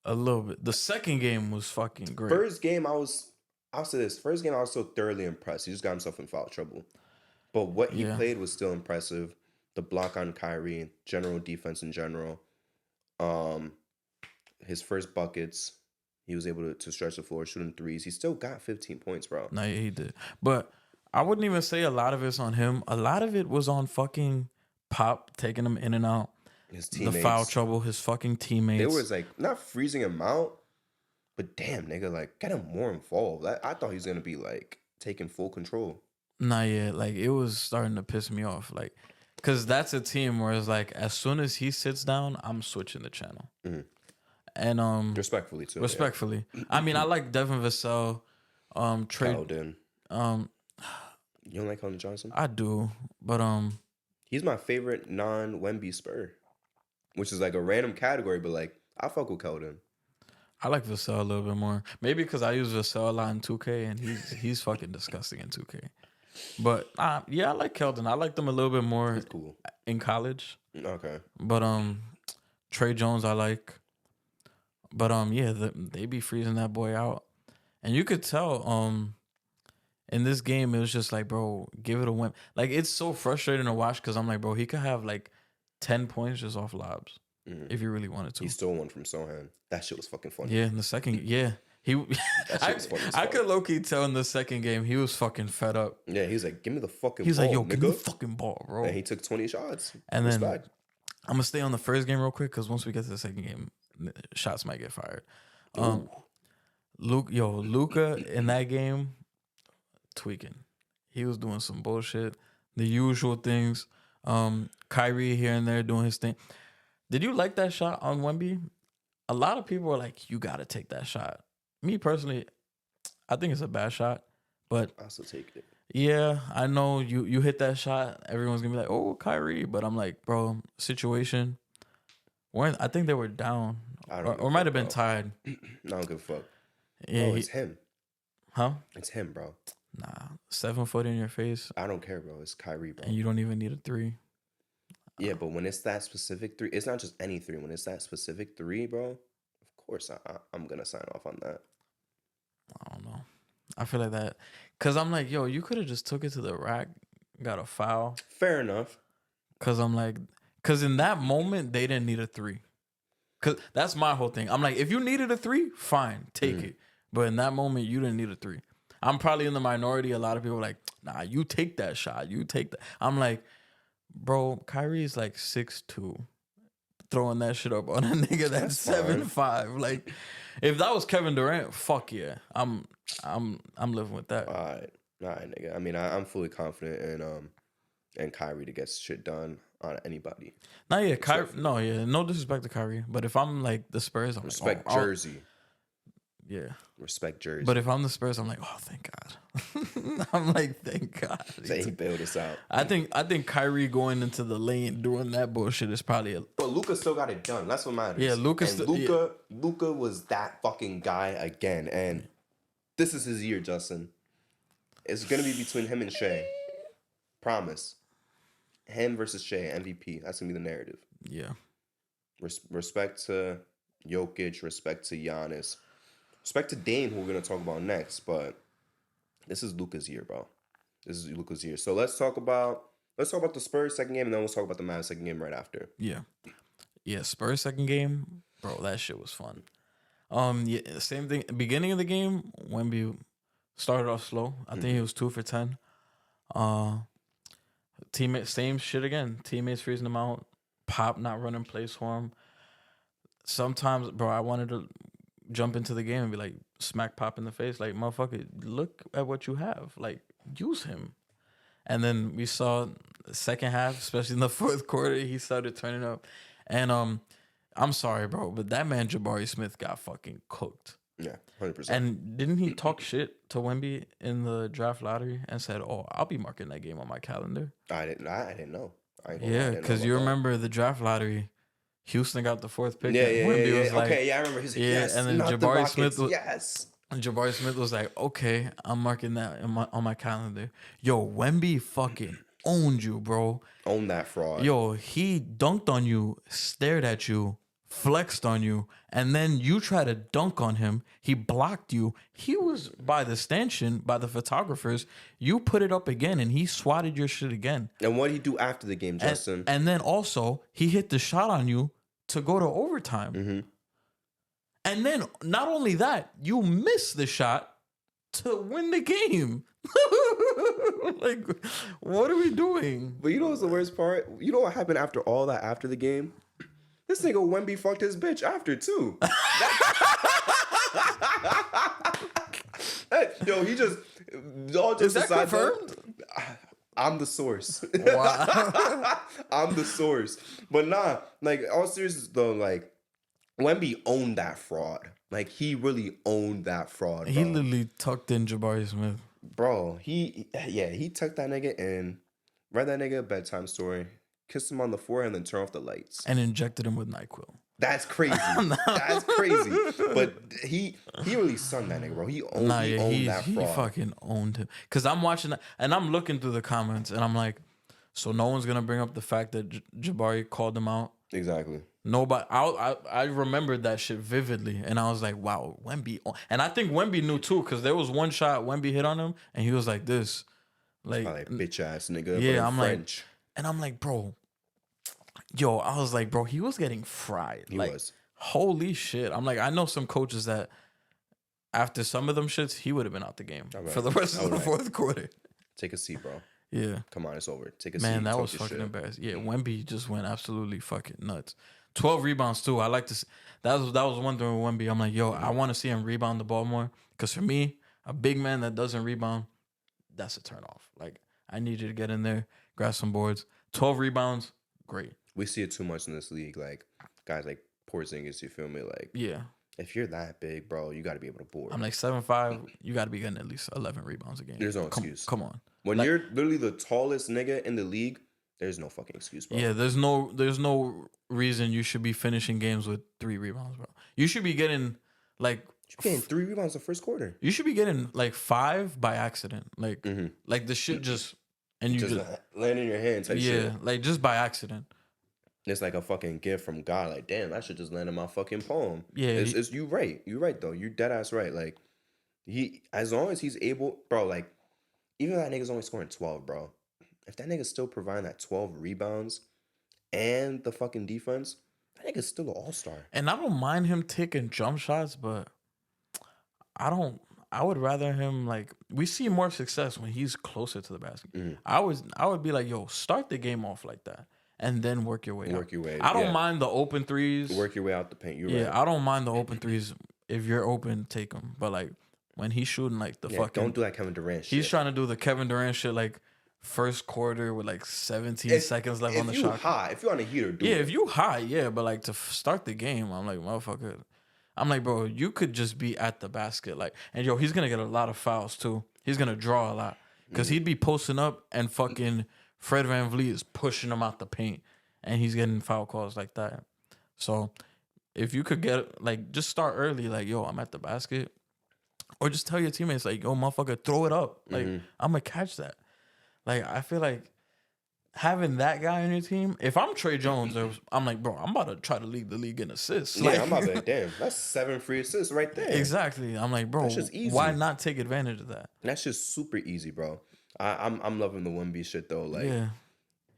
A little bit. The second game was fucking great. First game, I'll say this. First game, I was so thoroughly impressed. He just got himself in foul trouble. But what he played was still impressive. The block on Kyrie, general defense in general. His first buckets, he was able to stretch the floor, shooting threes. He still got 15 points, bro. No, he did. But I wouldn't even say a lot of it's on him. A lot of it was on fucking Pop taking him in and out. His The foul teammates, trouble, his fucking teammates. they was like not freezing him out, but damn, nigga, like get him more involved. I thought he was gonna be like taking full control. Not yet. Like it was starting to piss me off. Like, cause that's a team where it's like as soon as he sits down, I'm switching the channel. And Respectfully too. respectfully, I mean, I like Devin Vassell, Trey. Keldon. You don't like Keldon Johnson? I do, but He's my favorite non-Wemby Spur, which is like a random category, but like I fuck with Keldon. I like Vassell a little bit more. Maybe because I use Vassell a lot in 2K, and he's fucking disgusting in 2K. But yeah, I like Keldon. I liked him a little bit more He's cool in college. Okay. But Trey Jones I like. But yeah, they be freezing that boy out. And you could tell in this game it was just like, bro, give it a win. Like it's so frustrating to watch because I'm like, bro, he could have like 10 points just off lobs if he really wanted to. He stole one from Sohan. That shit was fucking funny. Yeah, in the second, yeah. He, I could low key tell in the second game he was fucking fed up. Yeah, he was like, "Give me the fucking." He's ball, like, "Yo, nigga. give me the fucking ball, bro." And he took 20 shots. And then Respect. I'm gonna stay on the first game real quick because once we get to the second game, shots might get fired. Luka in that game, tweaking. He was doing some bullshit, the usual things. Kyrie here and there doing his thing. Did you like that shot on Wemby? A lot of people are like, "You gotta take that shot." Me personally, I think it's a bad shot, but I'll still take it. yeah, I know you hit that shot. Everyone's gonna be like, "Oh, Kyrie," but I'm like, bro, situation. I think they were down, or might have been tied. I don't give a fuck. Yeah, Bro, it's him. Huh? It's him, bro. Nah, 7 foot in your face, I don't care, bro. It's Kyrie, bro. and you don't even need a 3. Yeah, but when it's that specific 3, it's not just any 3. When it's that specific 3, bro, of course I'm gonna sign off on that. I don't know. I feel like that because I'm like, yo, you could have just took it to the rack, got a foul. Fair enough. Because I'm like, because in that moment they didn't need a 3. Because that's my whole thing. I'm like, if you needed a 3, fine, take it. But in that moment, you didn't need a 3. I'm probably in the minority. A lot of people are like, nah, you take that shot. You take that. I'm like, bro, Kyrie's like 6'2", throwing that shit up on a nigga that's 7'5". Like, if that was Kevin Durant, fuck yeah, I'm living with that. All right, nigga. I mean, I'm fully confident in Kyrie to get shit done on anybody. Nah, yeah, Kyrie. No, yeah, no disrespect to Kyrie, but if I'm like the Spurs, I'm respect like, Jersey. Yeah, respect Jersey. But if I'm the Spurs, I'm like, oh, thank God. I'm like, thank God. Say he bailed us out. I think Kyrie going into the lane doing that bullshit is probably But Luka still got it done. That's what matters. Yeah, Luka was that fucking guy again, and this is his year, Justin. It's gonna be between him and Shea. Promise. Him versus Shea, MVP. That's gonna be the narrative. Yeah. Respect to Jokic. Respect to Giannis. Respect to Dame, who we're going to talk about next, but this is Luka's year, bro. This is Luka's year. So let's talk about the Spurs second game, and then we'll talk about the Mavs second game right after. Yeah. Yeah, Spurs second game, bro, that shit was fun. Yeah, same thing. Beginning of the game, Wemby started off slow. I think he was 2 for 10. Teammate, same shit again. Teammates freezing him out. Pop not running plays for him. Sometimes, bro, I wanted to jump into the game and be like, smack Pop in the face. Like, motherfucker, look at what you have. Like, use him. And then we saw the second half, especially in the fourth quarter, he started turning up. And I'm sorry, bro, but that man Jabari Smith got fucking cooked. Yeah, 100%. And didn't he talk shit to Wemby in the draft lottery and said, "Oh, I'll be marking that game on my calendar"? I didn't know. Yeah, because you remember the draft lottery. Houston got the 4th pick. Yeah. Was like, okay, yeah, I remember his. Yeah, yes, and then not Jabari the Smith was yes. And Jabari Smith was like, "Okay, I'm marking that on my calendar." Yo, Wemby fucking owned you, bro. Own that fraud. Yo, he dunked on you, stared at you, flexed on you, and then you try to dunk on him. He blocked you. He was by the stanchion, by the photographers. You put it up again, and he swatted your shit again. And what did he do after the game, Justin? And then also, he hit the shot on you to go to overtime. Mm-hmm. And then, not only that, you miss the shot to win the game. Like, what are we doing? But you know what's the worst part? You know what happened after all that? After the game, this nigga Wemby fucked his bitch after too. Yo, he just all just Is that decided. confirmed? I'm the source. Wow. I'm the source. But nah, like all seriousness though, like Wemby owned that fraud. Like he really owned that fraud. Bro. He literally tucked in Jabari Smith. Bro, he tucked that nigga in, read that nigga a bedtime story, kissed him on the forehead, and then turned off the lights. And injected him with NyQuil. That's crazy. That's crazy. But he really sunned that nigga, bro. He owned that fraud. He fucking owned him. Because I'm watching that, and I'm looking through the comments, and I'm like, so no one's going to bring up the fact that Jabari called him out? Exactly. Nobody. I remembered that shit vividly, and I was like, wow, Wemby. And I think Wemby knew too, because there was one shot Wemby hit on him, and he was like this. Like bitch ass nigga. Yeah, I'm French. like, and I'm like, bro. Yo, I was like, bro, he was getting fried. He like, was. Holy shit. I'm like, I know some coaches that after some of them shits, he would have been out the game for the rest of the fourth quarter. Take a seat, bro. Yeah. Come on, it's over. Take a seat. Man, that was fucking embarrassing. Yeah, Wemby just went absolutely fucking nuts. 12 rebounds, too. I like to see. That was one thing with Wemby. I'm like, yo, I want to see him rebound the ball more. Because for me, a big man that doesn't rebound, that's a turnoff. Like, I need you to get in there, grab some boards. 12 rebounds, great. We see it too much in this league. Like, guys like Porzingis, you feel me? Like, yeah. If you're that big, bro, you got to be able to board. I'm like 7'5", you got to be getting at least 11 rebounds a game. There's no excuse. Come on. When you're literally the tallest nigga in the league, there's no fucking excuse, bro. Yeah, there's no reason you should be finishing games with 3 rebounds, bro. You should be getting like you're getting 3 rebounds the first quarter. You should be getting like 5 by accident, like like the shit just and you just land in your hand type shit. Yeah, like just by accident. It's like a fucking gift from God. Like, damn, that should just land in my fucking palm. Yeah, it's you right. You right though. You dead ass right. Like as long as he's able, bro. Like even if that nigga's only scoring 12, bro. If that nigga's still providing that 12 rebounds and the fucking defense, that nigga's still an all-star. And I don't mind him taking jump shots, but I would rather him like we see more success when he's closer to the basket. I would be like, yo, start the game off like that. And then work your way out. I don't mind the open threes. Work your way out the paint. You're right. I don't mind the open threes. If you're open, take them. But like when he's shooting like the fucking, don't do that Kevin Durant shit. He's trying to do the Kevin Durant shit like first quarter with like 17 seconds left on the shot. If you're on a heater, do it. If you high, yeah. But like to start the game, I'm like, motherfucker. I'm like, bro, you could just be at the basket. Like, and yo, he's gonna get a lot of fouls too. He's gonna draw a lot. Because he'd be posting up and fucking Fred VanVleet is pushing him out the paint. And he's getting foul calls like that. So if you could get, like, just start early, like, yo, I'm at the basket. Or just tell your teammates, like, yo, motherfucker, throw it up. Like, I'm going to catch that. Like, I feel like having that guy on your team, if I'm Trey Jones, I'm like, bro, I'm about to try to lead the league in assists. Yeah, like, I'm about to, damn, that's 7 free assists right there. Exactly. I'm like, bro, why not take advantage of that? That's just super easy, bro. I'm loving the WEMBY shit, though. Like, yeah.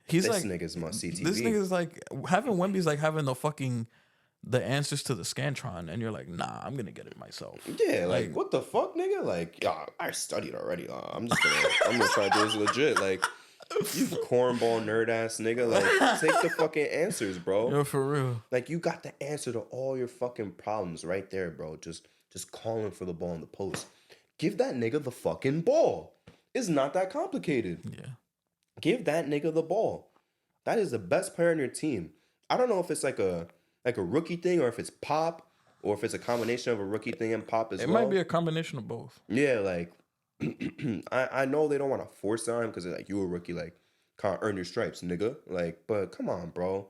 He's this like, nigga's must see TV. This nigga's like, having Wemby's like having the answers to the Scantron, and you're like, nah, I'm gonna get it myself. Yeah, like what the fuck, nigga? Like, yeah, I studied already. I'm gonna try to do this legit. Like, you cornball nerd ass nigga. Like, take the fucking answers, bro. No, for real. Like, you got the answer to all your fucking problems right there, bro. Just calling for the ball in the post. Give that nigga the fucking ball. It's not that complicated. Yeah. Give that nigga the ball. That is the best player on your team. I don't know if it's like a rookie thing or if it's pop or if it's a combination of a rookie thing and pop as well. It might be a combination of both. Yeah, like I know they don't want to force it on him because like you a rookie, like can't earn your stripes, nigga. Like, but come on, bro.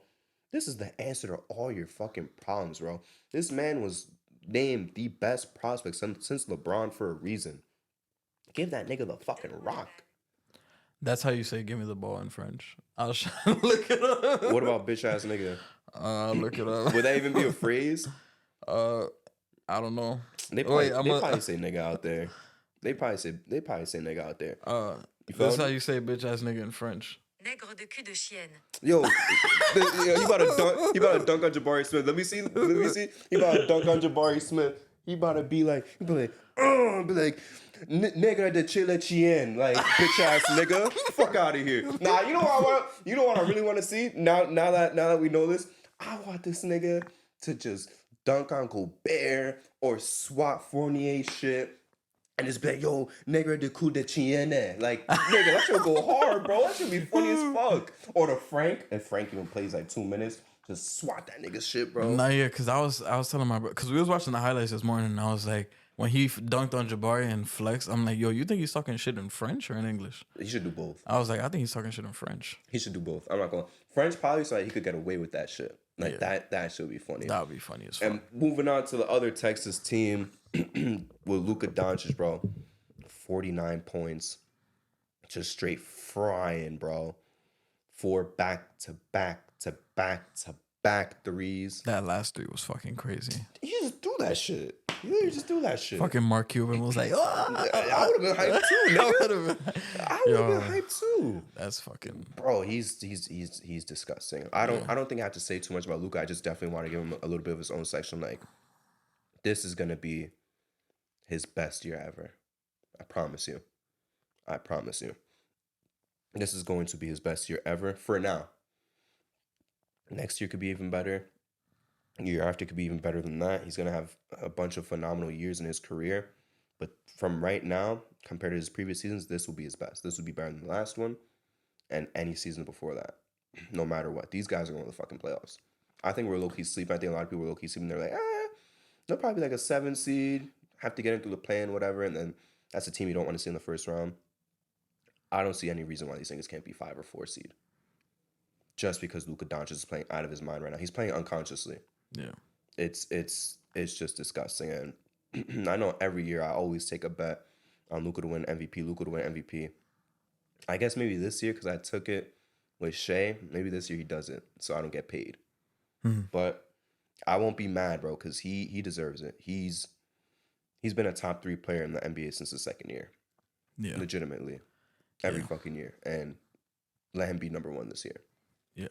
This is the answer to all your fucking problems, bro. This man was named the best prospect since LeBron for a reason. Give that nigga the fucking rock. That's how you say "give me the ball" in French. I was trying to look it up. What about bitch ass nigga? Look it up. Would that even be a phrase? I don't know. They probably say nigga out there. They probably say nigga out there. That's how you say bitch ass nigga in French. Nègre de cul de chienne. Yo, you about to dunk on Jabari Smith. Let me see. He about to dunk on Jabari Smith. He about to be like, nigga de chile chien, like bitch ass nigga, fuck out of here. Nah, you know what I want? You know what I really want to see? Now that we know this, I want this nigga to just dunk on Gobert or swat Fournier shit. And just be like, yo, nigga de coup de chienne. Like, nigga, that should go hard, bro. That should be funny as fuck. Or the Frank, if Frank even plays like 2 minutes, just swat that nigga shit, bro. Nah, yeah, because I was telling my bro, because we was watching the highlights this morning, and I was like, when he dunked on Jabari and flexed, I'm like, yo, you think he's talking shit in French or in English? He should do both. I was like, I think he's talking shit in French. He should do both. I'm not going to. French probably so like he could get away with that shit. Like, that should be funny. That would be funny as fuck. And moving on to the other Texas team with Luka Doncic, bro. 49 points. Just straight frying, bro. 4 back-to-back threes. That last three was fucking crazy. He just do that shit. You just do that shit. Fucking Mark Cuban was like, oh. I would have been hyped too. I would have been hyped too. That's fucking bro. He's disgusting. I don't think I have to say too much about Luka. I just definitely want to give him a little bit of his own section. Like, this is gonna be his best year ever. I promise you. This is going to be his best year ever for now. Next year could be even better. Year after could be even better than that. He's going to have a bunch of phenomenal years in his career. But from right now, compared to his previous seasons, this will be his best. This will be better than the last one and any season before that. No matter what. These guys are going to the fucking playoffs. I think we're low-key sleeping. I think a lot of people are low-key sleeping. They're like, they'll probably be like a 7 seed, have to get into the play-in, whatever, and then that's a team you don't want to see in the first round. I don't see any reason why these things can't be 5 or 4 seed. Just because Luka Doncic is playing out of his mind right now. He's playing unconsciously. Yeah. It's just disgusting. And I know every year I always take a bet on Luka to win MVP. I guess maybe this year, because I took it with Shea, maybe this year he doesn't, so I don't get paid. But I won't be mad, bro, because he deserves it. He's been a top 3 player in the NBA since his second year. Yeah. Legitimately. Every fucking year. And let him be number 1 this year. Yeah.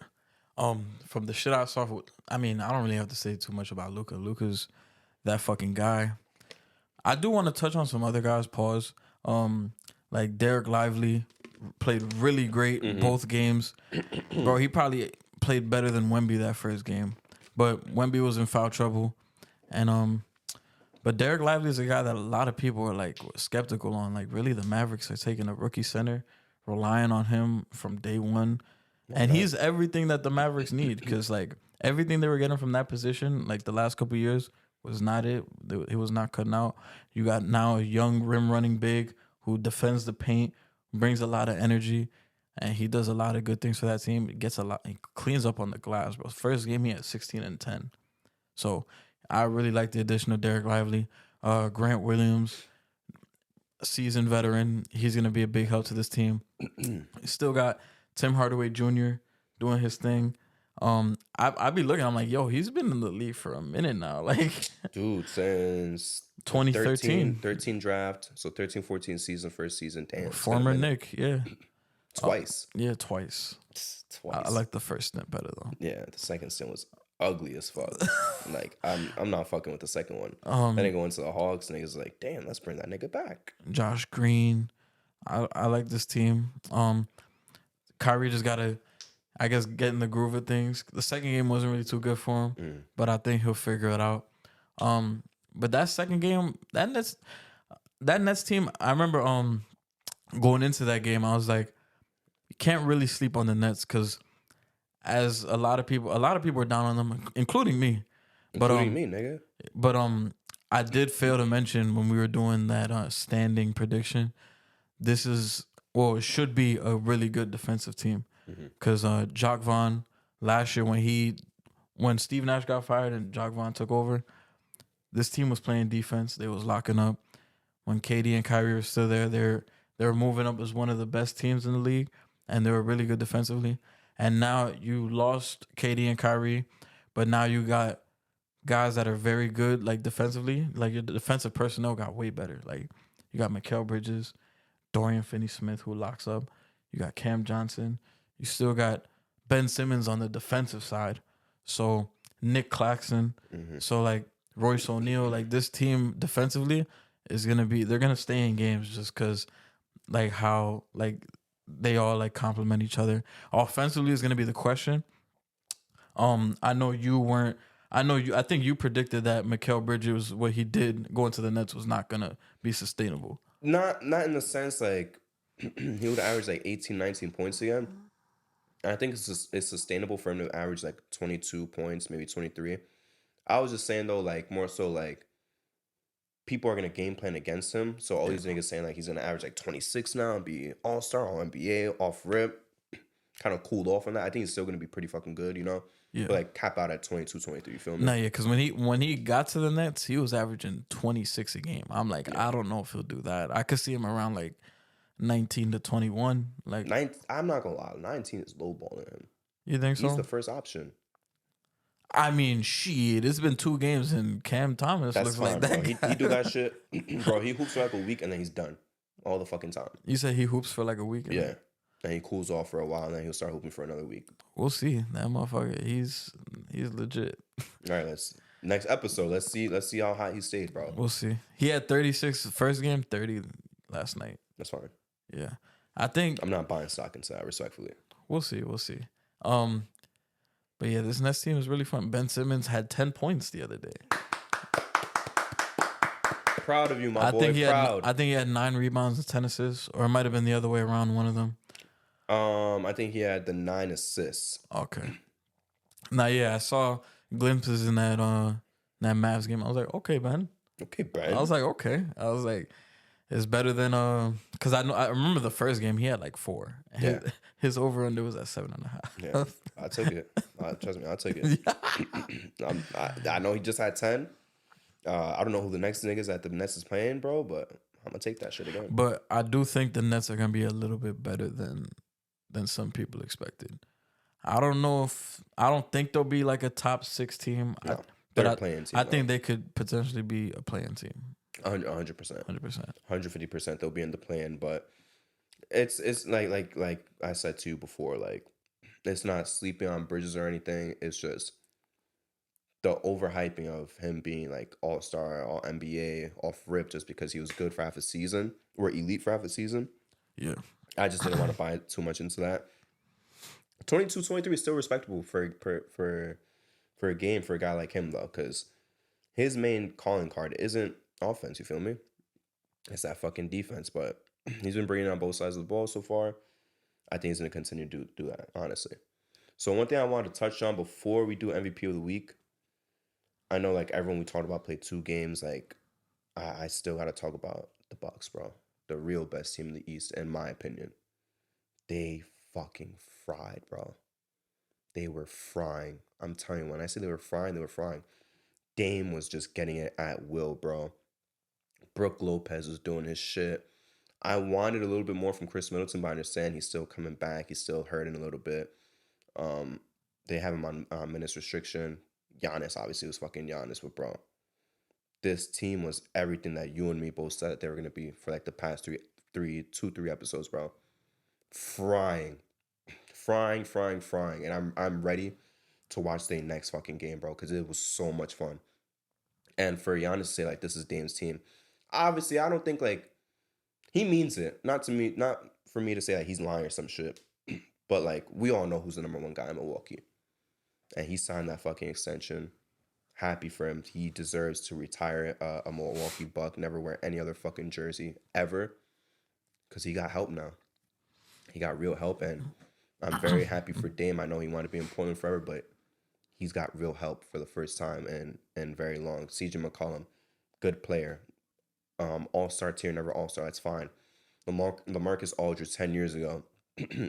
From the shit I saw, I mean, I don't really have to say too much about Luka. Luka's that fucking guy. I do want to touch on some other guys, pause. Like Derek Lively played really great both games. Bro, he probably played better than Wemby that first game. But Wemby was in foul trouble. And but Derek Lively is a guy that a lot of people are like skeptical on. Like, really, the Mavericks are taking a rookie center, relying on him from day one. And he's everything that the Mavericks need, because like everything they were getting from that position, like the last couple of years, was not it. It was not cutting out. You got now a young rim running big who defends the paint, brings a lot of energy, and he does a lot of good things for that team. He gets a lot. He cleans up on the glass, bro. First game he had 16 and 10. So I really like the addition of Derek Lively. Grant Williams, seasoned veteran. He's gonna be a big help to this team. Still got Tim Hardaway Jr. doing his thing. I be looking, I'm like, yo, he's been in the league for a minute now. Like, dude, since 2013. 13 draft. So 13-14 season, first season. Damn. Former Knick, yeah. Twice. Yeah, twice. I like the first stint better though. Yeah, the second stint was ugly as fuck. Like, I'm not fucking with the second one. Then they go into the Hawks, niggas like, damn, let's bring that nigga back. Josh Green. I like this team. Kyrie just gotta, I guess, get in the groove of things. The second game wasn't really too good for him, but I think he'll figure it out. But that second game, that Nets team, I remember going into that game, I was like, you can't really sleep on the Nets, because as a lot of people are down on them, including me. Including me, nigga. But I did fail to mention when we were doing that standing prediction, this is, well, it should be a really good defensive team, because Jacques Vaughn last year when Steve Nash got fired and Jacques Vaughn took over, this team was playing defense. They was locking up. When KD and Kyrie were still there, they were moving up as one of the best teams in the league, and they were really good defensively. And now you lost KD and Kyrie, but now you got guys that are very good, like defensively. Like, your defensive personnel got way better. Like, you got Mikal Bridges, Dorian Finney-Smith, who locks up. You got Cam Johnson. You still got Ben Simmons on the defensive side. So Nick Claxton. So, like, Royce O'Neal, like this team defensively they're gonna stay in games just because like how like they all like complement each other. Offensively is gonna be the question. I know you weren't. I know you. I think you predicted that Mikal Bridges, what he did going to the Nets, was not gonna be sustainable. Not in the sense like he would average like 18, 19 points again. I think it's sustainable for him to average like 22 points, maybe 23. I was just saying though, like more so like people are gonna game plan against him. So all Yeah. these niggas saying like he's gonna average like 26 now and be all star, all NBA, off rip. Kind of cooled off on that. I think he's still gonna be pretty fucking good, you know? Yeah. But like cap out at 22, 23, you feel me? No, yeah, because when he got to the Nets, he was averaging 26 a game. I'm like, Yeah. I don't know if he'll do that. I could see him around like 19 to 21. Like, I'm not gonna lie, 19 is lowballing him. you think He's so? the first option. I mean, shit, it's been 2 games and Cam Thomas That's looks fine, like that. bro. He do that shit, bro. He hoops for like a week and then he's done, all the fucking time. You said he hoops for like a week. Yeah, and he cools off for a while, and then he'll start hooping for another week. We'll see. That motherfucker, he's legit. All right, next episode. Let's see how hot he stayed, bro. We'll see. He had 36 first game, 30 last night. That's fine. Yeah, I think I'm not buying stock into that, respectfully. we'll see. But yeah, this next team is really fun. Ben Simmons had 10 points the other day. Proud of you, my boy. I think he had 9 rebounds and 10 assists, or it might have been the other way around. One of them. I think he had the 9 assists. Okay. Now, yeah, I saw glimpses in that Mavs game. I was like, okay, man. Okay, Brad. I was like, okay. I was like, it's better than because I remember the first game he had like 4. Yeah. His over under was at 7.5. Yeah, I took it. Trust me, I took it. I know he just had 10. I don't know who the next niggas at the Nets is playing, bro, but I'm gonna take that shit again. But I do think the Nets are gonna be a little bit better than some people expected. I don't think they'll be like a top 6 team. No, but they're a playing team. I think they could potentially be a playing team. 100%. 100%. 150% they'll be in the plan, but it's like I said to you before, like it's not sleeping on bridges or anything. It's just the overhyping of him being like all-star, all NBA, off rip just because he was good for half a season or elite for half a season. Yeah. I just didn't want to buy too much into that. 22, 23 is still respectable for a game for a guy like him though, because his main calling card isn't offense, you feel me? It's that fucking defense, but he's been bringing on both sides of the ball so far. I think he's going to continue to do that, honestly. So one thing I wanted to touch on before we do MVP of the week, I know like everyone we talked about played 2 games. Like I still got to talk about the Bucks, bro. The real best team in the East, in my opinion. They fucking fried, bro. They were frying. I'm telling you, when I say they were frying, they were frying. Dame was just getting it at will, bro. Brook Lopez was doing his shit. I wanted a little bit more from Chris Middleton, but I understand he's still coming back. He's still hurting a little bit. They have him on minutes restriction. Giannis obviously was fucking Giannis, but bro, this team was everything that you and me both said that they were gonna be for like the past three episodes, bro. Frying, and I'm ready to watch the next fucking game, bro, because it was so much fun. And for Giannis to say like this is Dame's team, obviously I don't think like he means it. Not for me to say like he's lying or some shit, but like we all know who's the number 1 guy in Milwaukee, and he signed that fucking extension. Happy for him. He deserves to retire a Milwaukee Buck, never wear any other fucking jersey ever, because he got help now. He got real help, and I'm very happy for Dame. I know he wanted to be in Portland forever, but he's got real help for the first time in very long. CJ McCollum, good player. All-star tier, never all-star. That's fine. LaMarcus Aldridge 10 years ago,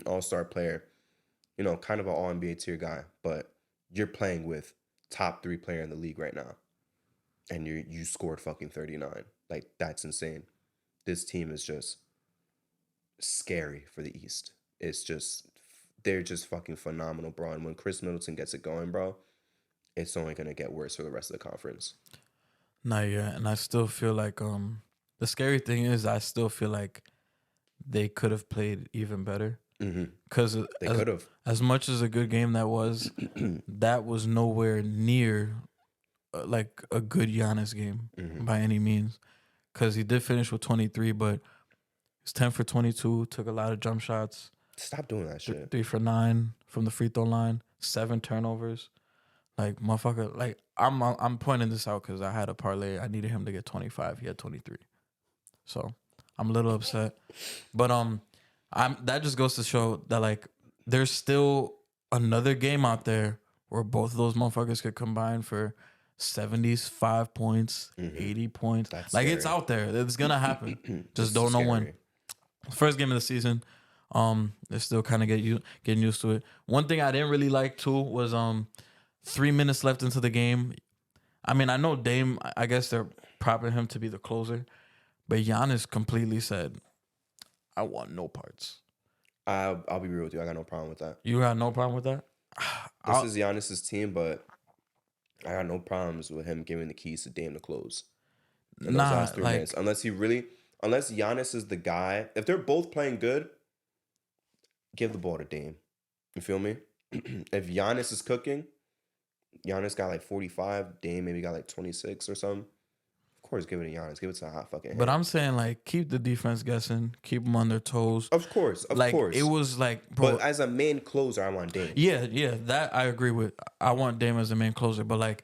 all-star player. You know, kind of an all-NBA tier guy, but you're playing with top 3 player in the league right now, and you scored fucking 39. Like, that's insane. This team is just scary for the East. They're just fucking phenomenal, bro. And when Chris Middleton gets it going, bro, it's only gonna get worse for the rest of the conference. Not yet, and I still feel like the scary thing is I still feel like they could have played even better. Because they could have. As much as a good game that was nowhere near like a good Giannis game Mm-hmm. by any means, because he did finish with 23, but he's 10 for 22, took a lot of jump shots, Stop doing that shit. 3 for 9 from the free throw line, 7 turnovers. Like motherfucker, like I'm pointing this out because I had a parlay. I needed him to get 25. He had 23, so I'm a little upset. But I'm that just goes to show that like there's still another game out there where both of those motherfuckers could combine for 75 points, 80 points. That's Like it's scary. out there. It's gonna happen. Just This is don't know when. scary. First game of the season. They're still kind of getting used to it. One thing I didn't really like too was 3 minutes left into the game. I mean, I know Dame. I guess they're propping him to be the closer, but Giannis completely said, "I want no parts." I'll be real with you. I got no problem with that. You got no problem with that? This is Giannis's team, but I got no problems with him giving the keys to Dame to close in those Nah, last 3 minutes. like Unless Giannis is the guy. If they're both playing good, give the ball to Dame. You feel me? If Giannis is cooking, Giannis got like 45. Dame maybe got like 26 or something. Of course, give it to Giannis. Give it to a hot fucking hand. but I'm saying like keep the defense guessing, keep them on their toes. Of course. Like it was like, bro. But as a main closer, I want Dame. Yeah, that I agree with. I want Dame as the main closer, but like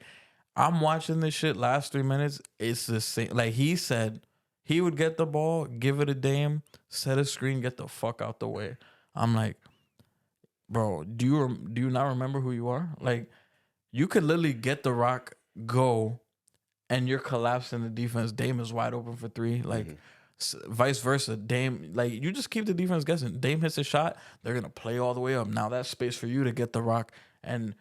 I'm watching this shit last 3 minutes. It's the same. Like he said, he would get the ball, give it a Dame, set a screen, get the fuck out the way. I'm like, bro, do you not remember who you are? Like you could literally get the rock, go, and you're collapsing the defense. Dame is wide open for 3. Like vice versa. Dame, like you just keep the defense guessing. Dame hits a shot, they're gonna play all the way up. Now that's space for you to get the rock and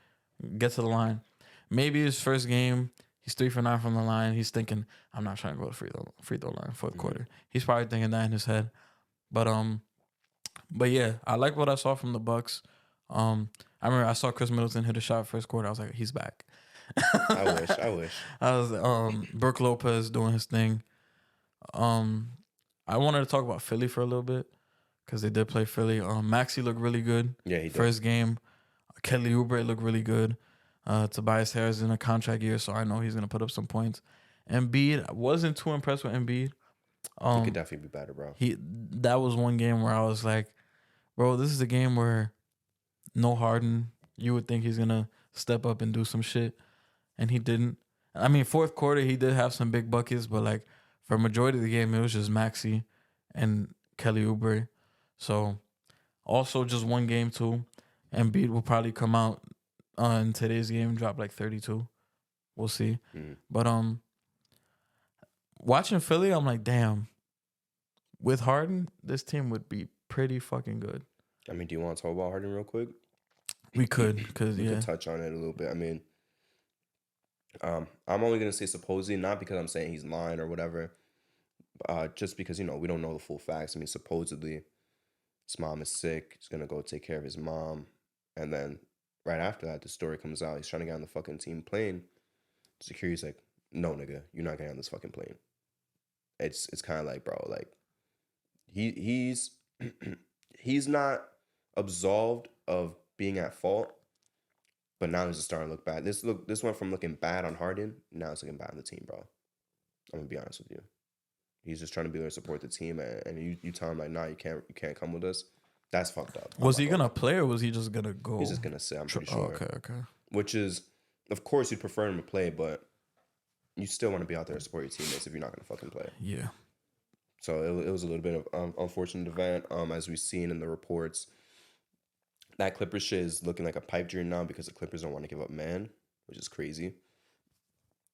get to the line. Maybe his first game, he's 3 for 9 from the line. He's thinking, I'm not trying to go to free throw line fourth quarter. He's probably thinking that in his head. But yeah, I like what I saw from the Bucks. I remember I saw Chris Middleton hit a shot first quarter. I was like, he's back. I wish. I was Brooke Lopez doing his thing. I wanted to talk about Philly for a little bit because they did play Philly. Maxey looked really good. Yeah, he did. First game. Kelly Oubre looked really good. Tobias Harris in a contract year, so I know he's gonna put up some points. Embiid, wasn't too impressed with Embiid. He could definitely be better, bro. That was one game where I was like, bro, this is a game where no Harden. You would think he's gonna step up and do some shit, and he didn't. I mean, fourth quarter he did have some big buckets, but like for a majority of the game, it was just Maxey and Kelly Oubre. So also just one game too. Embiid will probably come out in today's game, drop like 32. We'll see. But watching Philly, I'm like, damn. With Harden, this team would be pretty fucking good. I mean, do you want to talk about Harden real quick? We could, because we could touch on it a little bit. I mean, I'm only gonna say supposedly, not because I'm saying he's lying or whatever. Just because we don't know the full facts. I mean, supposedly, his mom is sick. He's gonna go take care of his mom, and then right after that, the story comes out. He's trying to get on the fucking team plane. Security's like, no, nigga, you're not getting on this fucking plane. It's kind of like, bro, like he's he's not absolved of being at fault, but now he's just starting to look bad. This went from looking bad on Harden, now it's looking bad on the team, bro. I'm gonna be honest with you. He's just trying to be there to support the team, and you tell him like, nah, you can't come with us. That's fucked up. Was he gonna play or was he just gonna go? He's just gonna sit. I'm pretty sure. Okay. Which is, of course, you'd prefer him to play, but you still want to be out there to support your teammates if you're not gonna fucking play. Yeah. So it was a little bit of unfortunate event. As we've seen in the reports, that Clippers shit is looking like a pipe dream now because the Clippers don't want to give up man, which is crazy.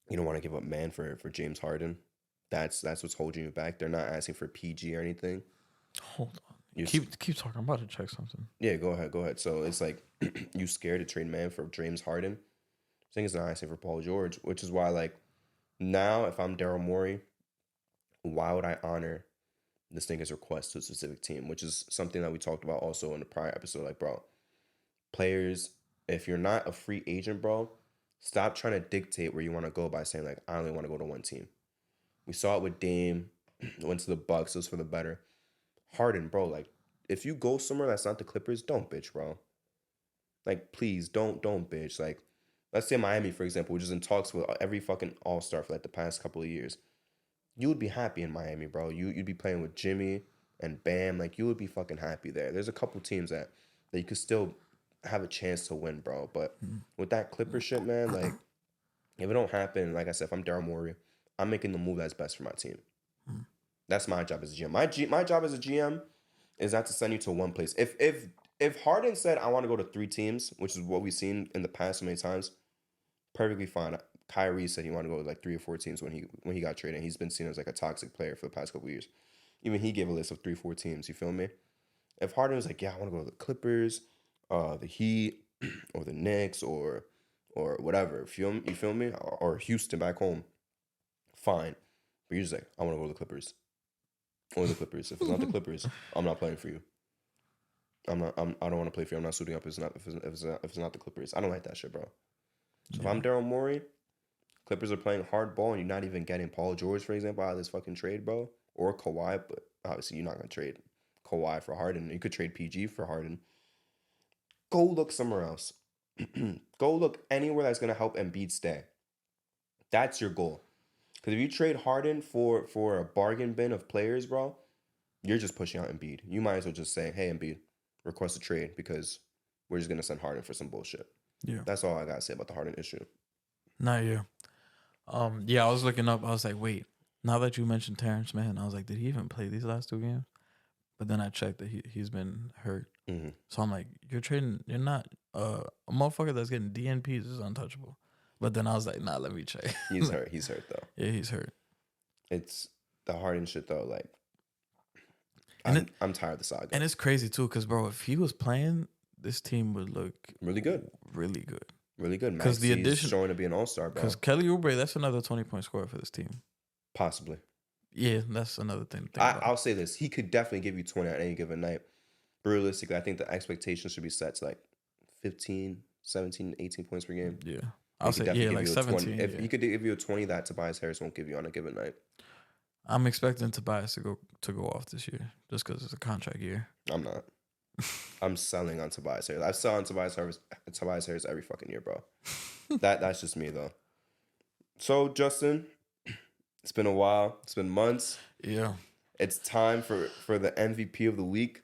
You don't want to give up man for James Harden. That's what's holding you back. They're not asking for PG or anything. Hold on. Keep talking. I'm about to check something. Yeah, go ahead. So it's like you scared to trade man for James Harden. I think it's not asking for Paul George, which is why like now if I'm Daryl Morey, why would I honor this nigga's request to a specific team, which is something that we talked about also in the prior episode. Like, bro, players, if you're not a free agent, bro, stop trying to dictate where you want to go by saying like, I only want to go to one team. We saw it with Dame, went to the Bucks, it was for the better. Harden, bro, like, if you go somewhere that's not the Clippers, don't bitch, bro. Like, please, don't bitch. Like, let's say Miami, for example, which is in talks with every fucking all-star for like the past couple of years, you would be happy in Miami, bro. You'd be playing with Jimmy and Bam. Like, you would be fucking happy there. There's a couple teams that you could still have a chance to win, bro. But with that Clipper shit, man, like, if it don't happen, like I said, if I'm Daryl Morey, I'm making the move that's best for my team. That's my job as a GM. My job as a GM is not to send you to one place. If Harden said I want to go to 3 teams, which is what we've seen in the past so many times, perfectly fine. Kyrie said he wanted to go to like 3 or 4 teams when he got traded. He's been seen as like a toxic player for the past couple of years. Even he gave a list of 3, 4 teams. You feel me? If Harden was like, yeah, I want to go to the Clippers, the Heat, or the Knicks, or whatever. You feel me? Or Houston back home. Fine. But you're just like, I want to go to the Clippers. Or the Clippers. If it's not the Clippers, I'm not playing for you. I don't want to play for you. I'm not suiting up if it's not the Clippers. I don't like that shit, bro. So if I'm Daryl Morey, Clippers are playing hard ball and you're not even getting Paul George, for example, out of this fucking trade, bro. Or Kawhi, but obviously you're not going to trade Kawhi for Harden. You could trade PG for Harden. Go look somewhere else. Go look anywhere that's going to help Embiid stay. That's your goal. Because if you trade Harden for a bargain bin of players, bro, you're just pushing out Embiid. You might as well just say, hey, Embiid, request a trade because we're just going to send Harden for some bullshit. Yeah. That's all I got to say about the Harden issue. Not you. Yeah, I was looking up. I was like, wait, now that you mentioned Terrence Mann, I was like, did he even play these last 2 games? But then I checked that he's been hurt. Mm-hmm. So I'm like, you're not, a motherfucker that's getting DNPs is untouchable. But then I was like, nah, let me check. He's hurt. He's hurt, though. Yeah, he's hurt. It's the Harden shit, though. Like, I'm tired of the saga. And it's crazy, too, because, bro, if he was playing, this team would look really good. Really good. Really good. Because the addition showing to be an all-star, bro. Because Kelly Oubre, that's another 20-point scorer for this team. Possibly. Yeah, that's another thing to think about. I'll say this. He could definitely give you 20 on any given night. But realistically, I think the expectation should be set to like 15, 17, 18 points per game. Yeah. I'll say, yeah, like 17. If he could give you a 20 that Tobias Harris won't give you on a given night. I'm expecting Tobias to go off this year just because it's a contract year. I'm not. I'm selling on Tobias Harris. I sell on Tobias Harris every fucking year, bro. That's just me, though. So, Justin, it's been a while. It's been months. Yeah. It's time for the MVP of the week.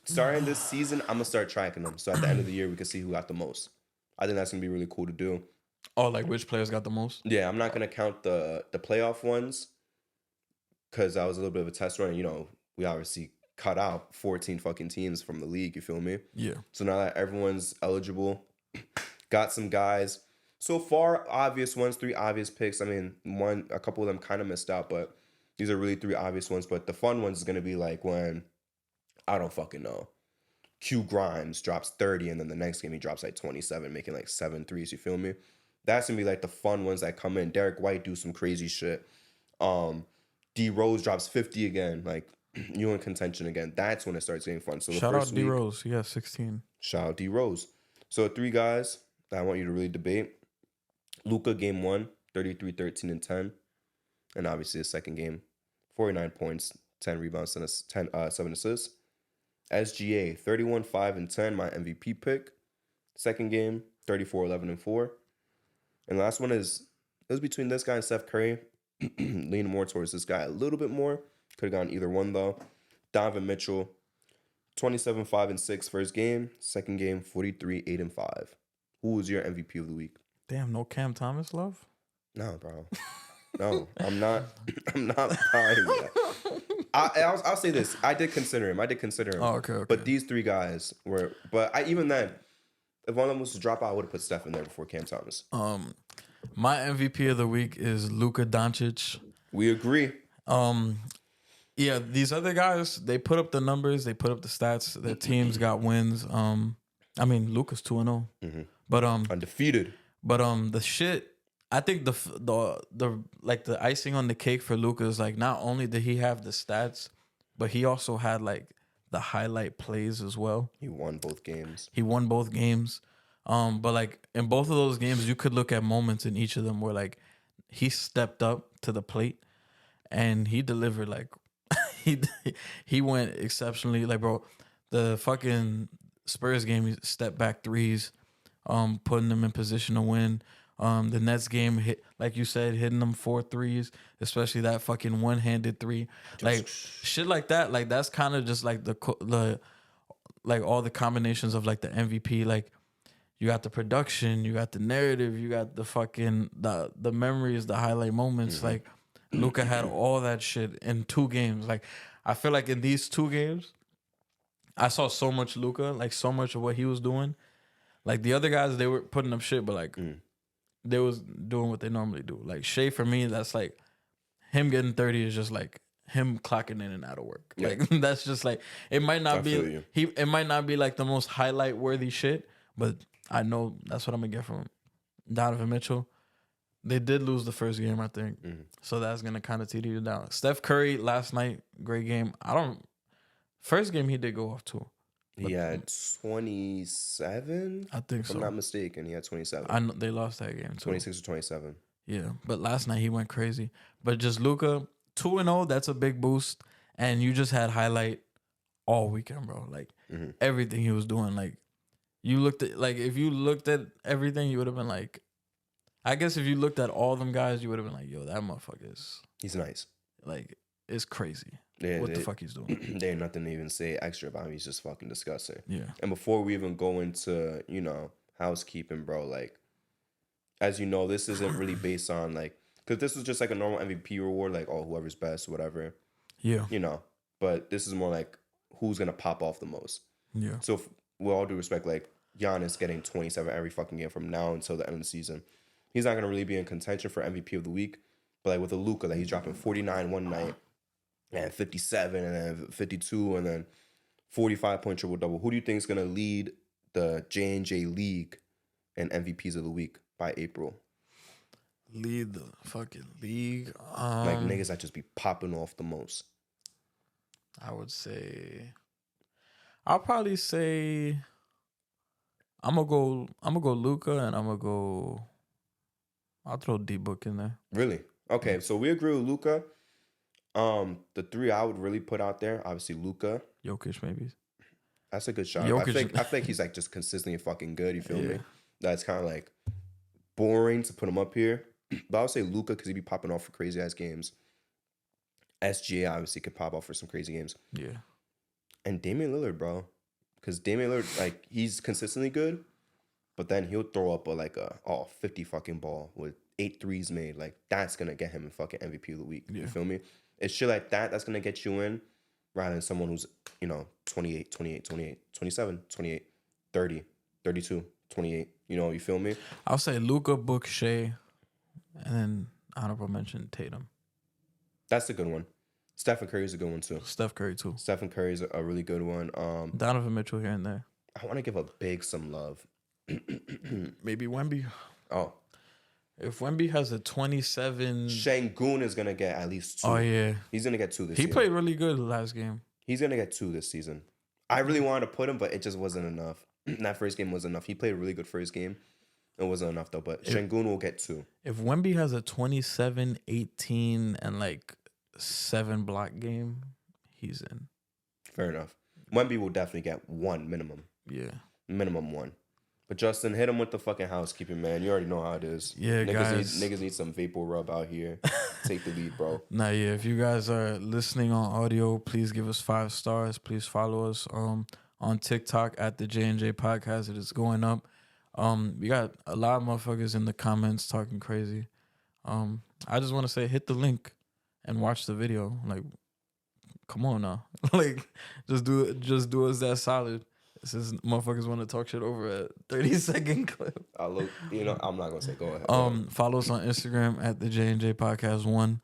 Starting this season, I'm going to start tracking them. So, at the end of the year, we can see who got the most. I think that's going to be really cool to do. Oh, like which players got the most? Yeah, I'm not going to count the playoff ones because that was a little bit of a test run. You know, we obviously cut out 14 fucking teams from the league, you feel me? Yeah. So now that everyone's eligible, got some guys. So far, obvious ones, 3 obvious picks. I mean, a couple of them kind of missed out, but these are really 3 obvious ones. But the fun ones is going to be like when, I don't fucking know, Q Grimes drops 30 and then the next game he drops like 27, making like 7 threes, you feel me? That's going to be like the fun ones that come in. Derek White do some crazy shit. D Rose drops 50 again, like, you in contention again. That's when it starts getting fun. So shout out D Rose. He got 16. Shout out D Rose. So 3 guys that I want you to really debate. Luka game 1, 33, 13, and 10. And obviously the second game, 49 points, 10 rebounds, 7 assists. SGA, 31, 5, and 10, my MVP pick. Second game, 34, 11, and 4. And the last one it was between this guy and Steph Curry. Lean more towards this guy a little bit more. Could have gone either one, though. Donovan Mitchell, 27, 5, and 6 first game. Second game, 43, 8, and 5. Who was your MVP of the week? Damn, no Cam Thomas love? No, bro. No, I'm not buying that. I'll say this. I did consider him. Oh, okay. But these 3 guys were... But even then, if one of them was to drop out, I would have put Steph in there before Cam Thomas. My MVP of the week is Luka Doncic. We agree. Yeah, these other guys, they put up the numbers, they put up the stats. Their teams got wins. I mean, Luka's 2-0, but undefeated. But the shit, I think the icing on the cake for Luka is like not only did he have the stats, but he also had like the highlight plays as well. He won both games. But like in both of those games, you could look at moments in each of them where like he stepped up to the plate and he delivered like. He went exceptionally, like, bro, the fucking Spurs game, he step back threes putting them in position to win. The Nets game hit, like you said, hitting them 4 threes, especially that fucking one-handed three, like shit like that. Like that's kind of just like the like all the combinations of like the MVP. Like you got the production, you got the narrative, you got the fucking the memories, the highlight moments. Like Luka had all that shit in 2 games. Like I feel like in these 2 games, I saw so much Luka, like so much of what he was doing. Like the other guys, they were putting up shit, but like they was doing what they normally do. Like Shea, for me, that's like him getting 30 is just like him clocking in and out of work. Yeah. Like that's just like it might not be it might not be like the most highlight worthy shit, but I know that's what I'm gonna get from Donovan Mitchell. They did lose the first game, I think, so that's gonna kind of teeter you down. Steph Curry last night, great game. First game he did go off too. He had 27. I think if so. I'm not mistaken, he had 27. I know they lost that game too. 26 or 27. Yeah, but last night he went crazy. But just Luka 2-0, that's a big boost, and you just had highlight all weekend, bro. Like everything he was doing. Like you looked at, like if you looked at everything, you would have been like, I guess if you looked at all them guys, you would have been like, yo, that motherfucker is, He's nice. like, it's crazy. Yeah, what the fuck he's doing. There ain't nothing to even say extra about him. He's just fucking disgusting. Yeah. And before we even go into, housekeeping, bro, like, as you know, this isn't really based on, like, because this is just like a normal MVP reward, like, oh, whoever's best, whatever. Yeah. But this is more like who's going to pop off the most. Yeah. So, with all due respect, like, Giannis getting 27 every fucking game from now until the end of the season, he's not going to really be in contention for MVP of the week. But, like, with a Luka, that he's dropping 49 one night, and 57, and then 52, and then 45-point triple-double. Who do you think is going to lead the J&J League in MVPs of the week by April? Lead the fucking league. Like, niggas that just be popping off the most. I would say, I'll probably say, I'm gonna go Luka, and I'll throw D-Book in there. Really? Okay, so we agree with Luka. The 3 I would really put out there, obviously Luka. Jokic, maybe. That's a good shot. Jokic. I think he's like just consistently fucking good. You feel me? That's kind of like boring to put him up here. But I would say Luka because he'd be popping off for crazy ass games. SGA obviously could pop off for some crazy games. Yeah. And Damian Lillard, bro. Because Damian Lillard, like, he's consistently good, but then he'll throw up a 50 fucking ball with 8 threes made. Like, that's going to get him a fucking MVP of the week. You feel me? It's shit like that's going to get you in rather than someone who's, 28, 28, 28, 27, 28, 30, 32, 28. You feel me? I'll say Luka, Book, Shea, and then honorable mention Tatum. That's a good one. Stephen Curry's a good one, too. Steph Curry, too. Stephen Curry's a really good one. Donovan Mitchell here and there. I want to give a big some love. Maybe Wemby. Oh. If Wemby has a 27... Şengün is going to get at least 2. Oh, yeah. He's going to get 2 this season. He played really good last game. He's going to get 2 this season. I really wanted to put him, but it just wasn't enough. That first game wasn't enough. He played a really good first game. It wasn't enough, though. But Şengün will get 2. If Wemby has a 27, 18, and like 7 block game, he's in. Fair enough. Wemby will definitely get 1 minimum. Yeah. Minimum 1. But Justin, hit him with the fucking housekeeping, man. You already know how it is. Yeah, guys. Niggas need some vapor rub out here. Take the lead, bro. Nah, yeah. If you guys are listening on audio, please give us 5 stars. Please follow us on TikTok at the J&J Podcast. It is going up. We got a lot of motherfuckers in the comments talking crazy. I just want to say, hit the link and watch the video. Like, come on now. Like, just do us that solid. Since motherfuckers want to talk shit over a 30-second clip. I'm not gonna say. Go ahead. Follow us on Instagram at the J&J Podcast 1.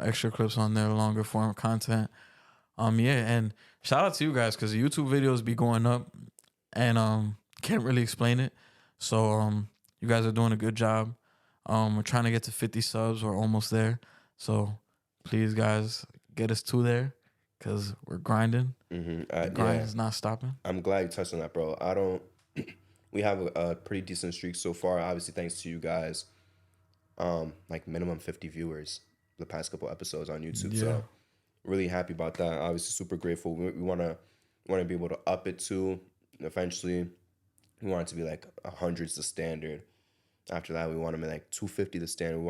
Extra clips on there, longer form content. And shout out to you guys because the YouTube videos be going up, and can't really explain it. So you guys are doing a good job. We're trying to get to 50 subs. We're almost there. So please, guys, get us to there. Because we're grinding. The grind is not stopping. I'm glad you touched on that, bro. We have a pretty decent streak so far. Obviously, thanks to you guys. Like minimum 50 viewers the past couple episodes on YouTube. Yeah. So really happy about that. Obviously, super grateful. We want to be able to up it too eventually. We want it to be like 100's the standard. After that, we want to make like 250 the standard. We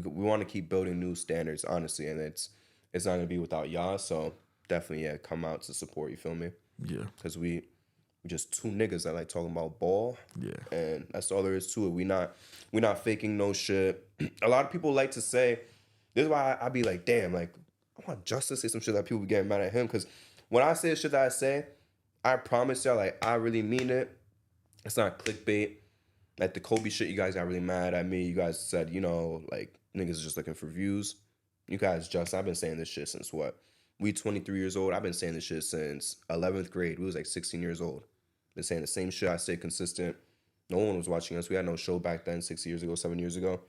want to keep building new standards, honestly, and it's not gonna be without y'all. So definitely, yeah, come out to support. You feel me? Yeah. Because we just two niggas that like talking about ball. Yeah. And that's all there is to it. We not faking no shit. A lot of people like to say, this is why I be like, damn, like I want Justice to say some shit that people be getting mad at him. Because when I say the shit that I say, I promise y'all, like I really mean it. It's not clickbait. Like the Kobe shit, you guys got really mad at me. You guys said, you know, like niggas is just looking for views. You guys I've been saying this shit since what? We 23 years old. I've been saying this shit since 11th grade. We was like 16 years old. Been saying the same shit. I stay consistent. No one was watching us. We had no show back then, 6 years ago, 7 years ago.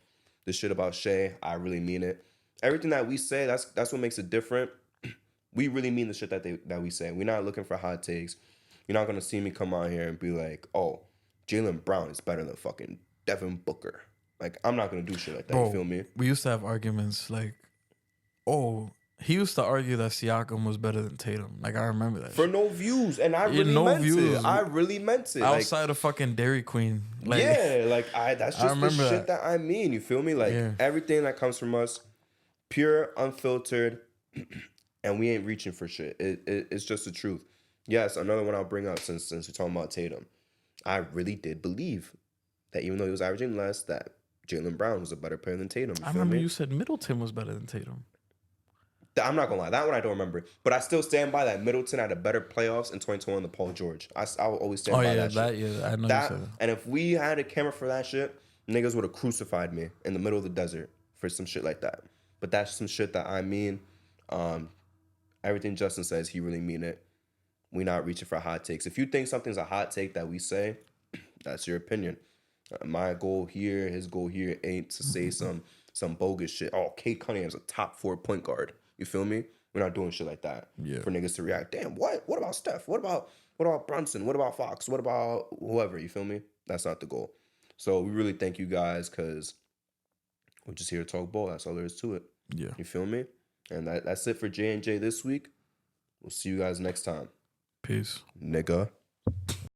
This shit about Shay, I really mean it. Everything that we say, that's what makes it different. We really mean the shit that we say. We're not looking for hot takes. You're not gonna see me come out here and be like, oh, Jaylen Brown is better than fucking Devin Booker. Like, I'm not gonna do shit like that. Bro, you feel me? We used to have arguments like, oh, he used to argue that Siakam was better than Tatum. Like, I remember that. For no views. And I really no meant views. it. I really meant it. Outside of fucking Dairy Queen. Like, yeah, like that's just the shit that I mean. You feel me? Like everything that comes from us, pure, unfiltered, and we ain't reaching for shit. It's just the truth. Yes, another one I'll bring up since we're talking about Tatum. I really did believe that even though he was averaging less, that Jaylen Brown was a better player than Tatum. I remember you said Middleton was better than Tatum. I'm not gonna lie, that one I don't remember, but I still stand by that Middleton had a better playoffs in 2021 than Paul George. I will always stand by that shit. Yeah, I know that, you said that. And if we had a camera for that shit, niggas would have crucified me in the middle of the desert for some shit like that. But that's some shit that I mean. Everything Justin says, he really mean it. We not reaching for hot takes. If you think something's a hot take that we say, that's your opinion. My goal here, his goal here ain't to say some bogus shit. Oh, Kate Cunningham's a top 4 point guard. You feel me? We're not doing shit like that. Yeah. For niggas to react. Damn, what? What about Steph? What about Brunson? What about Fox? What about whoever? You feel me? That's not the goal. So we really thank you guys because we're just here to talk ball. That's all there is to it. Yeah. You feel me? And that's it for J&J this week. We'll see you guys next time. Peace. Nigga.